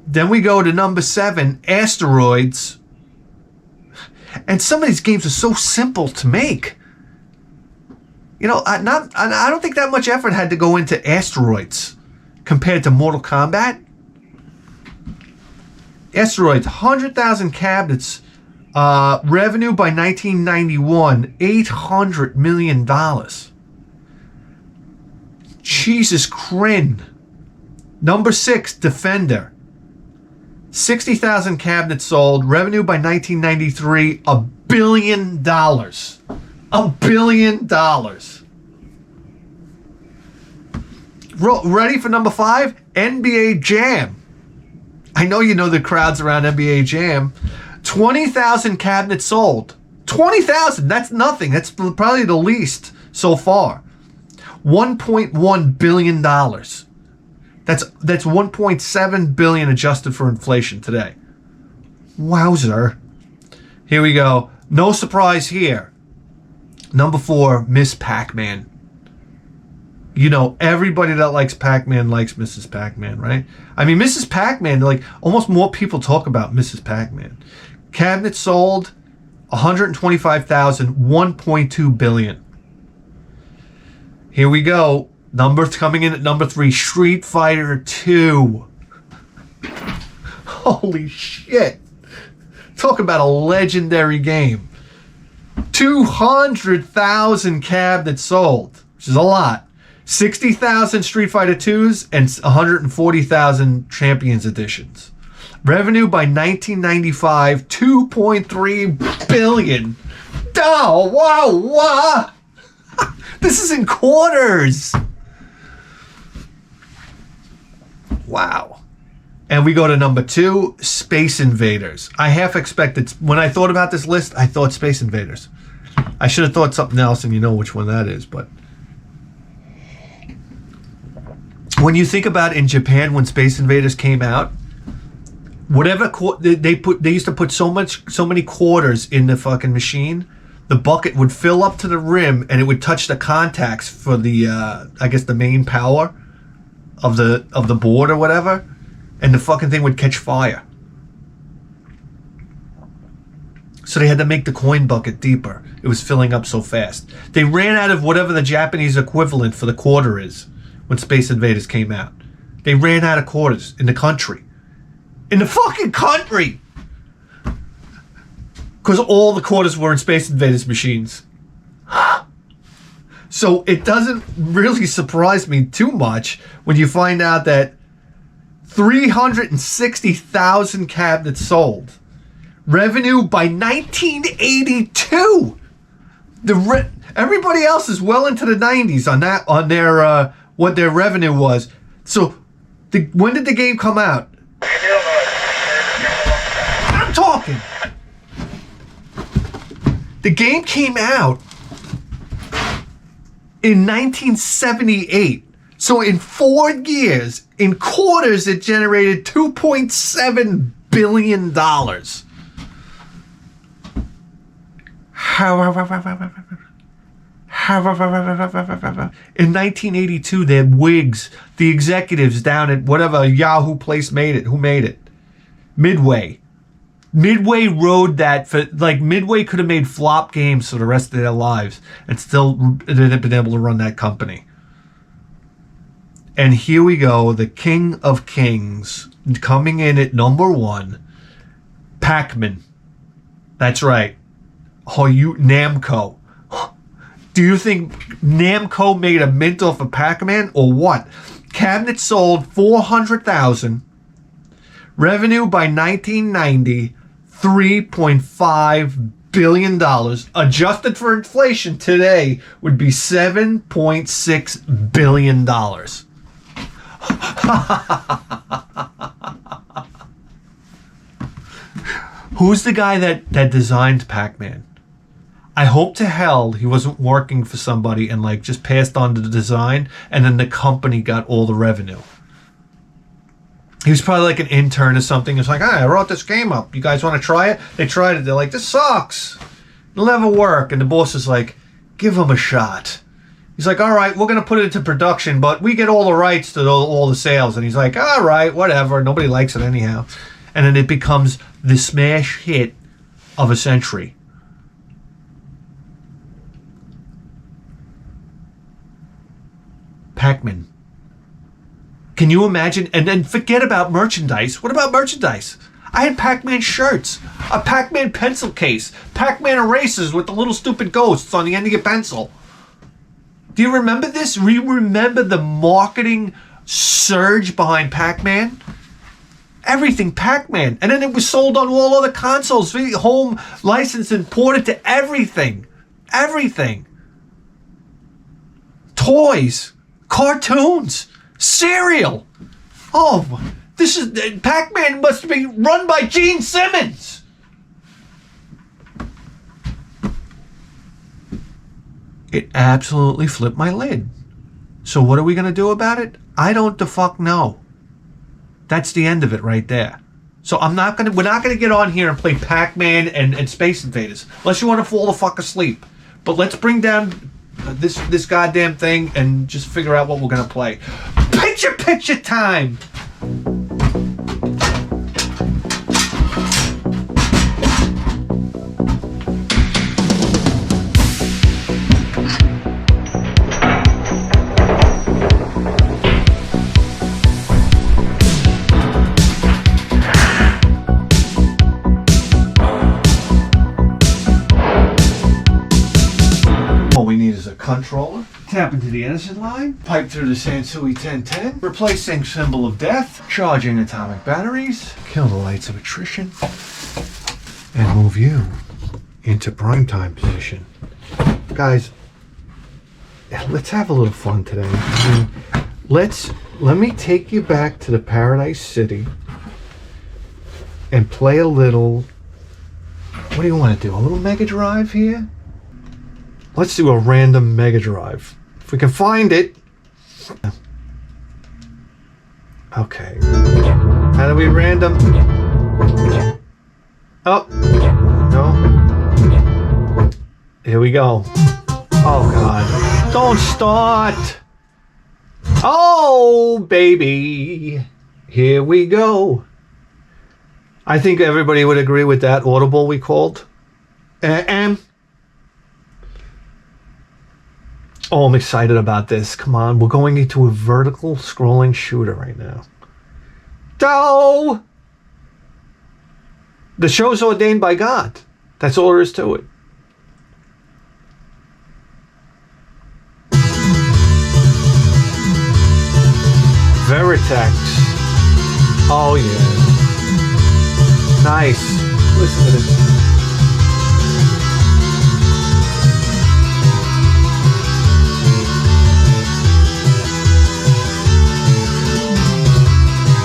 Then we go to number 7, Asteroids. And some of these games are so simple to make. I don't think that much effort had to go into Asteroids compared to Mortal Kombat. Asteroids, 100,000 cabinets. Revenue by 1991, $800 million. Jesus Crin. Number 6, Defender. 60,000 cabinets sold. Revenue by 1993, $1 billion. $1 billion. Ready for number 5? NBA Jam. I know you know the crowds around NBA Jam. 20,000 cabinets sold. 20,000. That's nothing. That's probably the least so far. $1.1 billion. That's 1.7 billion adjusted for inflation today. Wowzer. Here we go. No surprise here. Number 4, Miss Pac-Man. You know, everybody that likes Pac-Man likes Mrs. Pac-Man, right? I mean, Mrs. Pac-Man, like, almost more people talk about Mrs. Pac-Man. Cabinets sold, 125,000, 1.2 billion. Here we go. Numbers coming in at number 3, Street Fighter 2. Holy shit. Talk about a legendary game. 200,000 cabinets sold, which is a lot. 60,000 Street Fighter 2s and 140,000 Champions Editions. Revenue by 1995, 2.3 billion. Oh, wow. This is in quarters. Wow. And we go to number 2, Space Invaders. I half expected, when I thought about this list, I thought Space Invaders. I should have thought something else, and you know which one that is, but when you think about in Japan when Space Invaders came out, whatever they used to put so many quarters in the fucking machine, the bucket would fill up to the rim and it would touch the contacts for the I guess the main power of the board or whatever, and the fucking thing would catch fire. So they had to make the coin bucket deeper. It was filling up so fast. They ran out of whatever the Japanese equivalent for the quarter is. When Space Invaders came out, they ran out of quarters in the country. In the fucking country! Because all the quarters were in Space Invaders machines. So it doesn't really surprise me too much when you find out that 360,000 cabinets sold. Revenue by 1982! Everybody else is well into the 90s on their what their revenue was. So, when did the game come out? I'm talking. The game came out in 1978. So in 4 years, in quarters, it generated $2.7 billion. In 1982, they had wigs, the executives down at whatever Yahoo place made it. Who made it? Midway. Midway rode that for, like, Midway could have made flop games for the rest of their lives and still didn't been able to run that company. And here we go, the King of Kings, coming in at number 1, Pac-Man. That's right. Namco. Do you think Namco made a mint off of Pac-Man or what? Cabinets sold 400,000. Revenue by 1990, $3.5 billion. Adjusted for inflation today would be $7.6 billion. Who's the guy that designed Pac-Man? I hope to hell he wasn't working for somebody and like just passed on the design and then the company got all the revenue. He was probably like an intern or something. It's like, I wrote this game up. You guys want to try it? They tried it. They're like, this sucks. It'll never work. And the boss is like, give him a shot. He's like, all right, we're going to put it into production, but we get all the rights to all the sales. And he's like, all right, whatever. Nobody likes it anyhow. And then it becomes the smash hit of a century. Pac-Man. Can you imagine? And then forget about merchandise. What about merchandise? I had Pac-Man shirts, a Pac-Man pencil case, Pac-Man erasers with the little stupid ghosts on the end of your pencil. Do you remember this? Do you remember the marketing surge behind Pac-Man? everything Pac-Man. And then it was sold on all other consoles, home licensed and ported to everything. Everything. Toys, cartoons, cereal. Oh, this is Pac-Man must be run by Gene Simmons. It absolutely flipped my lid. So what are we gonna do about it? I don't the fuck know. That's the end of it right there. So we're not gonna get on here and play Pac-Man and Space Invaders unless you want to fall the fuck asleep. But let's bring down this goddamn thing and just figure out what we're gonna play. Picture time. Controller, tap into the Edison line, pipe through the Sansui 1010, replace sync symbol of death, charging atomic batteries, kill the lights of attrition, and move you into primetime position. Guys, let's have a little fun today. Let me take you back to the Paradise City and play a little. What do you want to do? A little Megadrive here? Let's do a random Megadrive. If we can find it. Okay. How do we random? Oh. No. Here we go. Oh, God. Don't start. Oh, baby. Here we go. I think everybody would agree with that audible we called. Oh, I'm excited about this. Come on. We're going into a vertical scrolling shooter right now. The show's ordained by God. That's all there is to it. Verytex. Oh, yeah. Nice. Listen to this.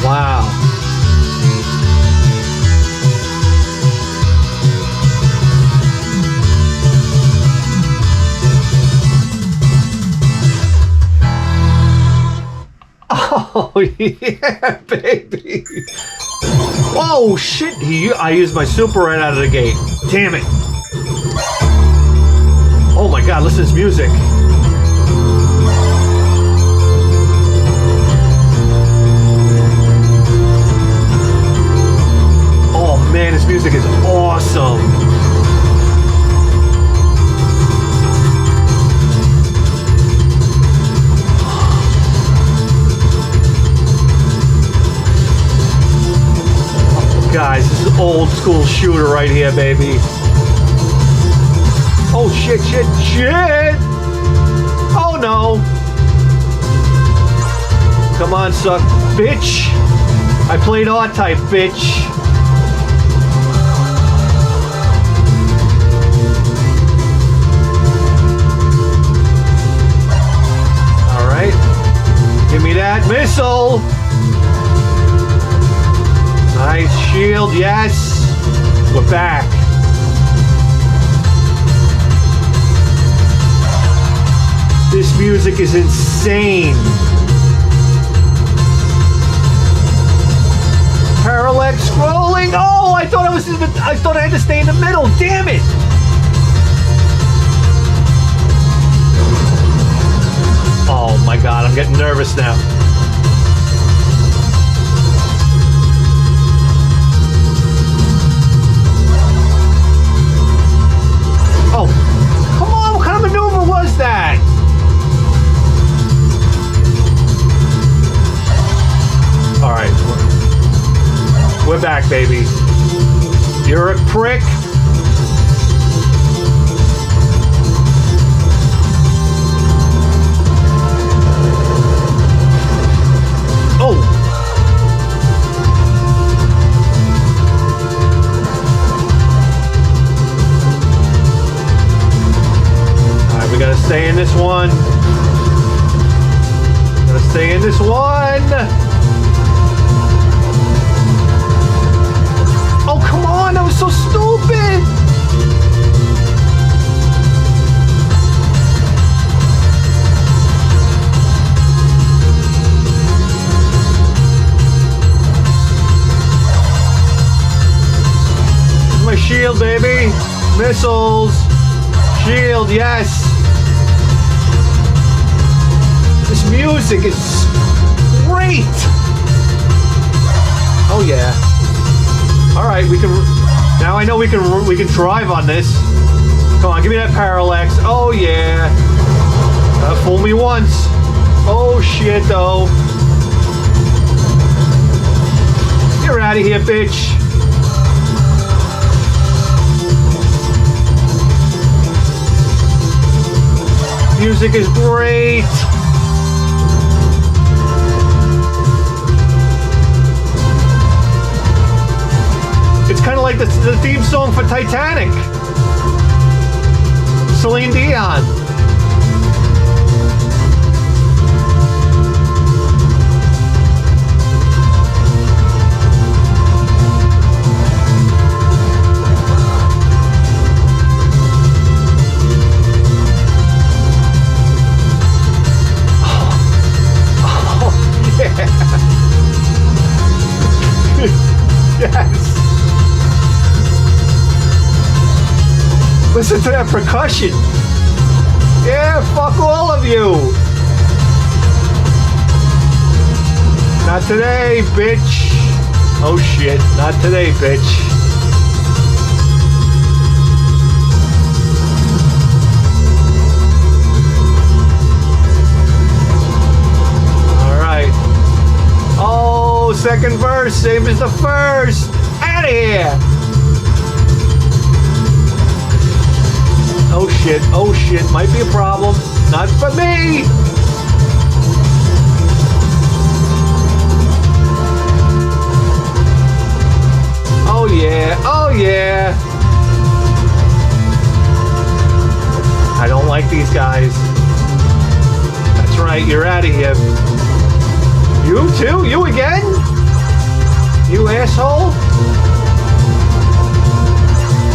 Wow. Oh, yeah, baby. Oh, shit. I used my super right out of the gate. Damn it. Oh, my God. Listen to this music. Man, this music is awesome. Guys, this is old school shooter right here, baby. Oh, shit. Oh, no. Come on, suck, bitch. I played R-Type, bitch. Give me that missile. Nice shield, yes. We're back. This music is insane. Parallax scrolling. Oh, I thought I had to stay in the middle. Damn it. Oh my God, I'm getting nervous now. Oh, come on, what kind of maneuver was that? All right, we're back, baby. You're a prick. stay in this one. Gotta stay in this one. Oh, come on. That was so stupid. My shield, baby. Missiles. Shield, yes. This music is great. Oh yeah. All right, we can. Now I know we can drive on this. Come on, give me that parallax. Oh yeah. Fool me once. Oh shit, though. You're out of here, bitch. Music is great. It's kind of like the theme song for Titanic. Celine Dion. Yes. Listen to that percussion. Yeah, fuck all of you. Not today, bitch. Oh shit, not today, bitch. Alright. Oh, second verse, same as the first. Out of here. Oh shit, might be a problem. Not for me! Oh yeah. I don't like these guys. That's right, you're out of here. You too? You again? You asshole?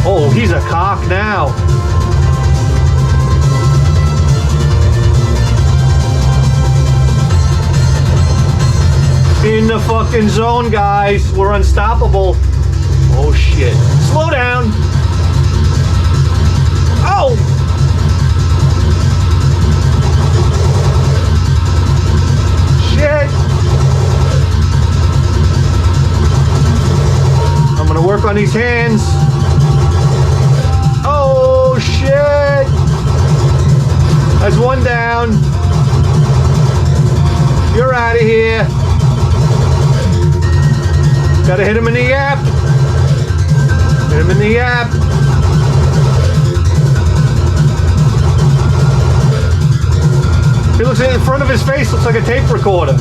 Oh, he's a cock now. In the fucking zone, guys. We're unstoppable. Oh shit. Slow down. Oh! Shit. I'm gonna work on these hands. Oh shit. That's one down. You're out of here. Gotta hit him in the yap. Hit him in the yap. He looks in front of his face, looks like a tape recorder.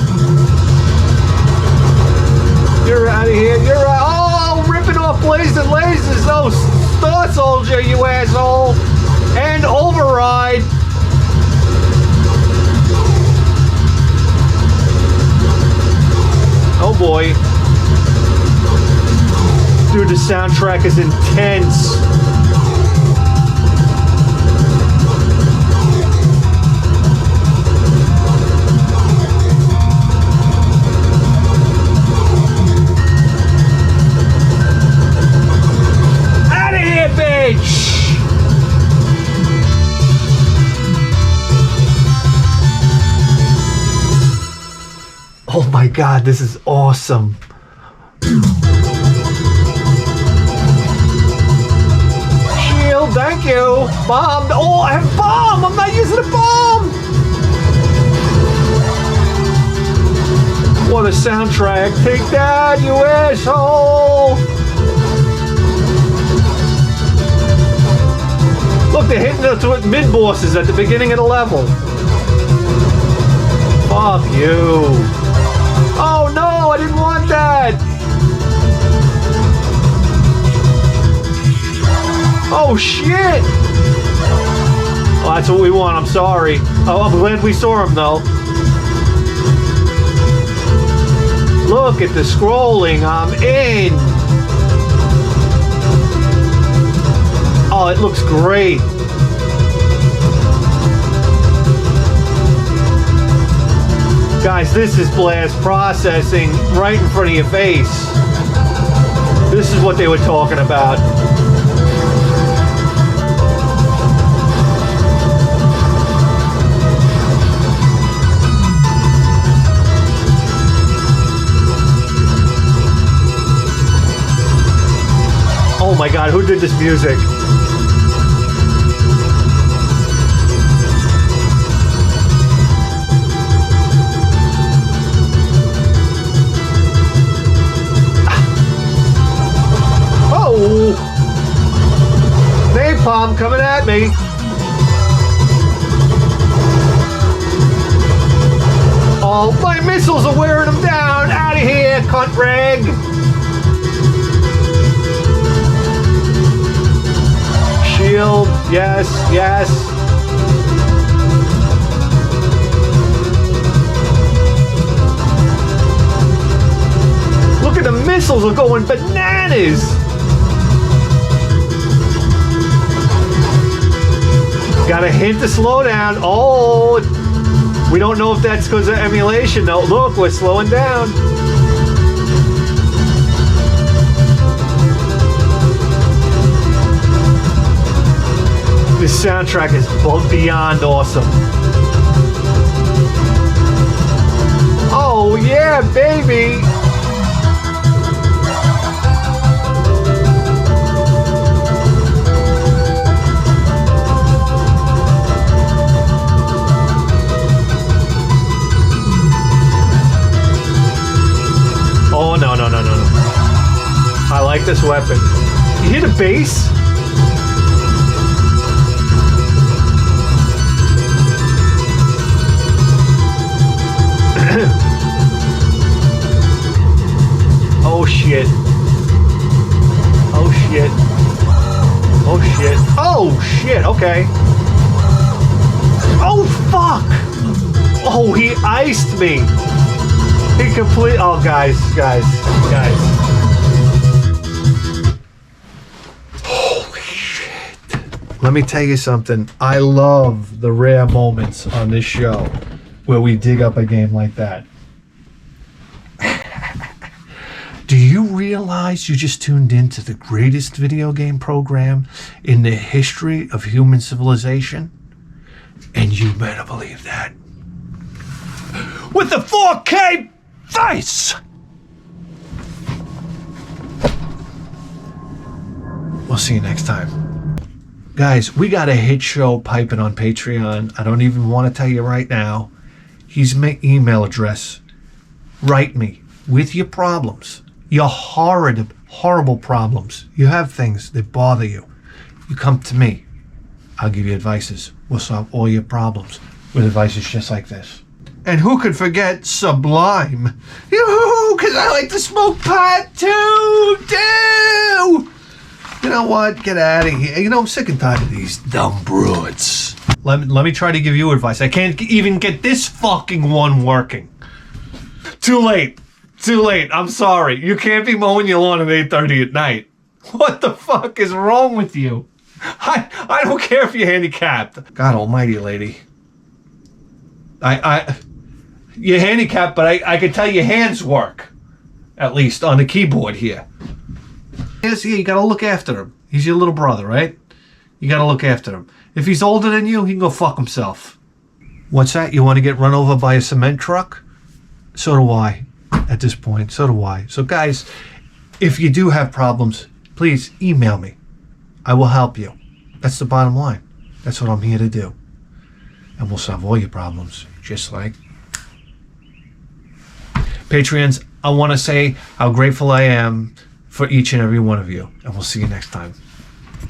You're out of here. You're out. Oh, ripping off blazing lasers. Oh, Star Soldier, you asshole. And override. Oh boy. Dude, the soundtrack is intense. Out of here, bitch! Oh my god, this is awesome. Thank you. Bomb. Oh, I have bomb. I'm not using a bomb. What a soundtrack. Take that, you asshole. Look, they're hitting the mid-bosses at the beginning of the level. Fuck you. Oh, no, I didn't want that. Oh shit! Well, that's what we want. I'm sorry. Oh, I'm glad we saw him, though. Look at the scrolling. I'm in. Oh, it looks great. Guys, this is blast processing right in front of your face. This is what they were talking about. Oh my God, who did this music? Oh! Napalm coming at me. Oh, my missiles are wearing them down. Out of here, cunt rag. Shield, yes, yes. Look at the missiles are going bananas. Got a hint to slow down. Oh, we don't know if that's because of emulation though. Look, we're slowing down. This soundtrack is beyond awesome. Oh yeah, baby! Oh no, no, no, no, no. I like this weapon. You hear the bass? Oh shit. Oh shit. Oh shit. Oh shit, okay. Oh fuck! Oh, he iced me. He complete. Oh guys. Holy shit. Let me tell you something. I love the rare moments on this show where we dig up a game like that. Do you realize you just tuned into the greatest video game program in the history of human civilization? And you better believe that. With the 4K face! We'll see you next time. Guys, we got a hit show piping on Patreon. I don't even want to tell you right now. Here's my email address. Write me with your problems. Your horrible problems. You have things that bother you. You come to me. I'll give you advices. We'll solve all your problems with advices just like this. And who could forget Sublime? Yoo-hoo, because I like to smoke pot too. You know what? Get out of here. You know, I'm sick and tired of these dumb broads. Let me try to give you advice. I can't even get this fucking one working. Too late. I'm sorry. You can't be mowing your lawn at 8:30 at night. What the fuck is wrong with you? I don't care if you're handicapped. God almighty, lady. You're handicapped, but I can tell your hands work. At least on the keyboard here. Yes, yeah, you gotta look after him. He's your little brother, right? You gotta look after him. If he's older than you, he can go fuck himself. What's that? You want to get run over by a cement truck? So do I. At this point, so do I. So guys, if you do have problems, please email me. I will help you. That's the bottom line. That's what I'm here to do. And we'll solve all your problems, just like Patreons. I want to say how grateful I am for each and every one of you. And we'll see you next time.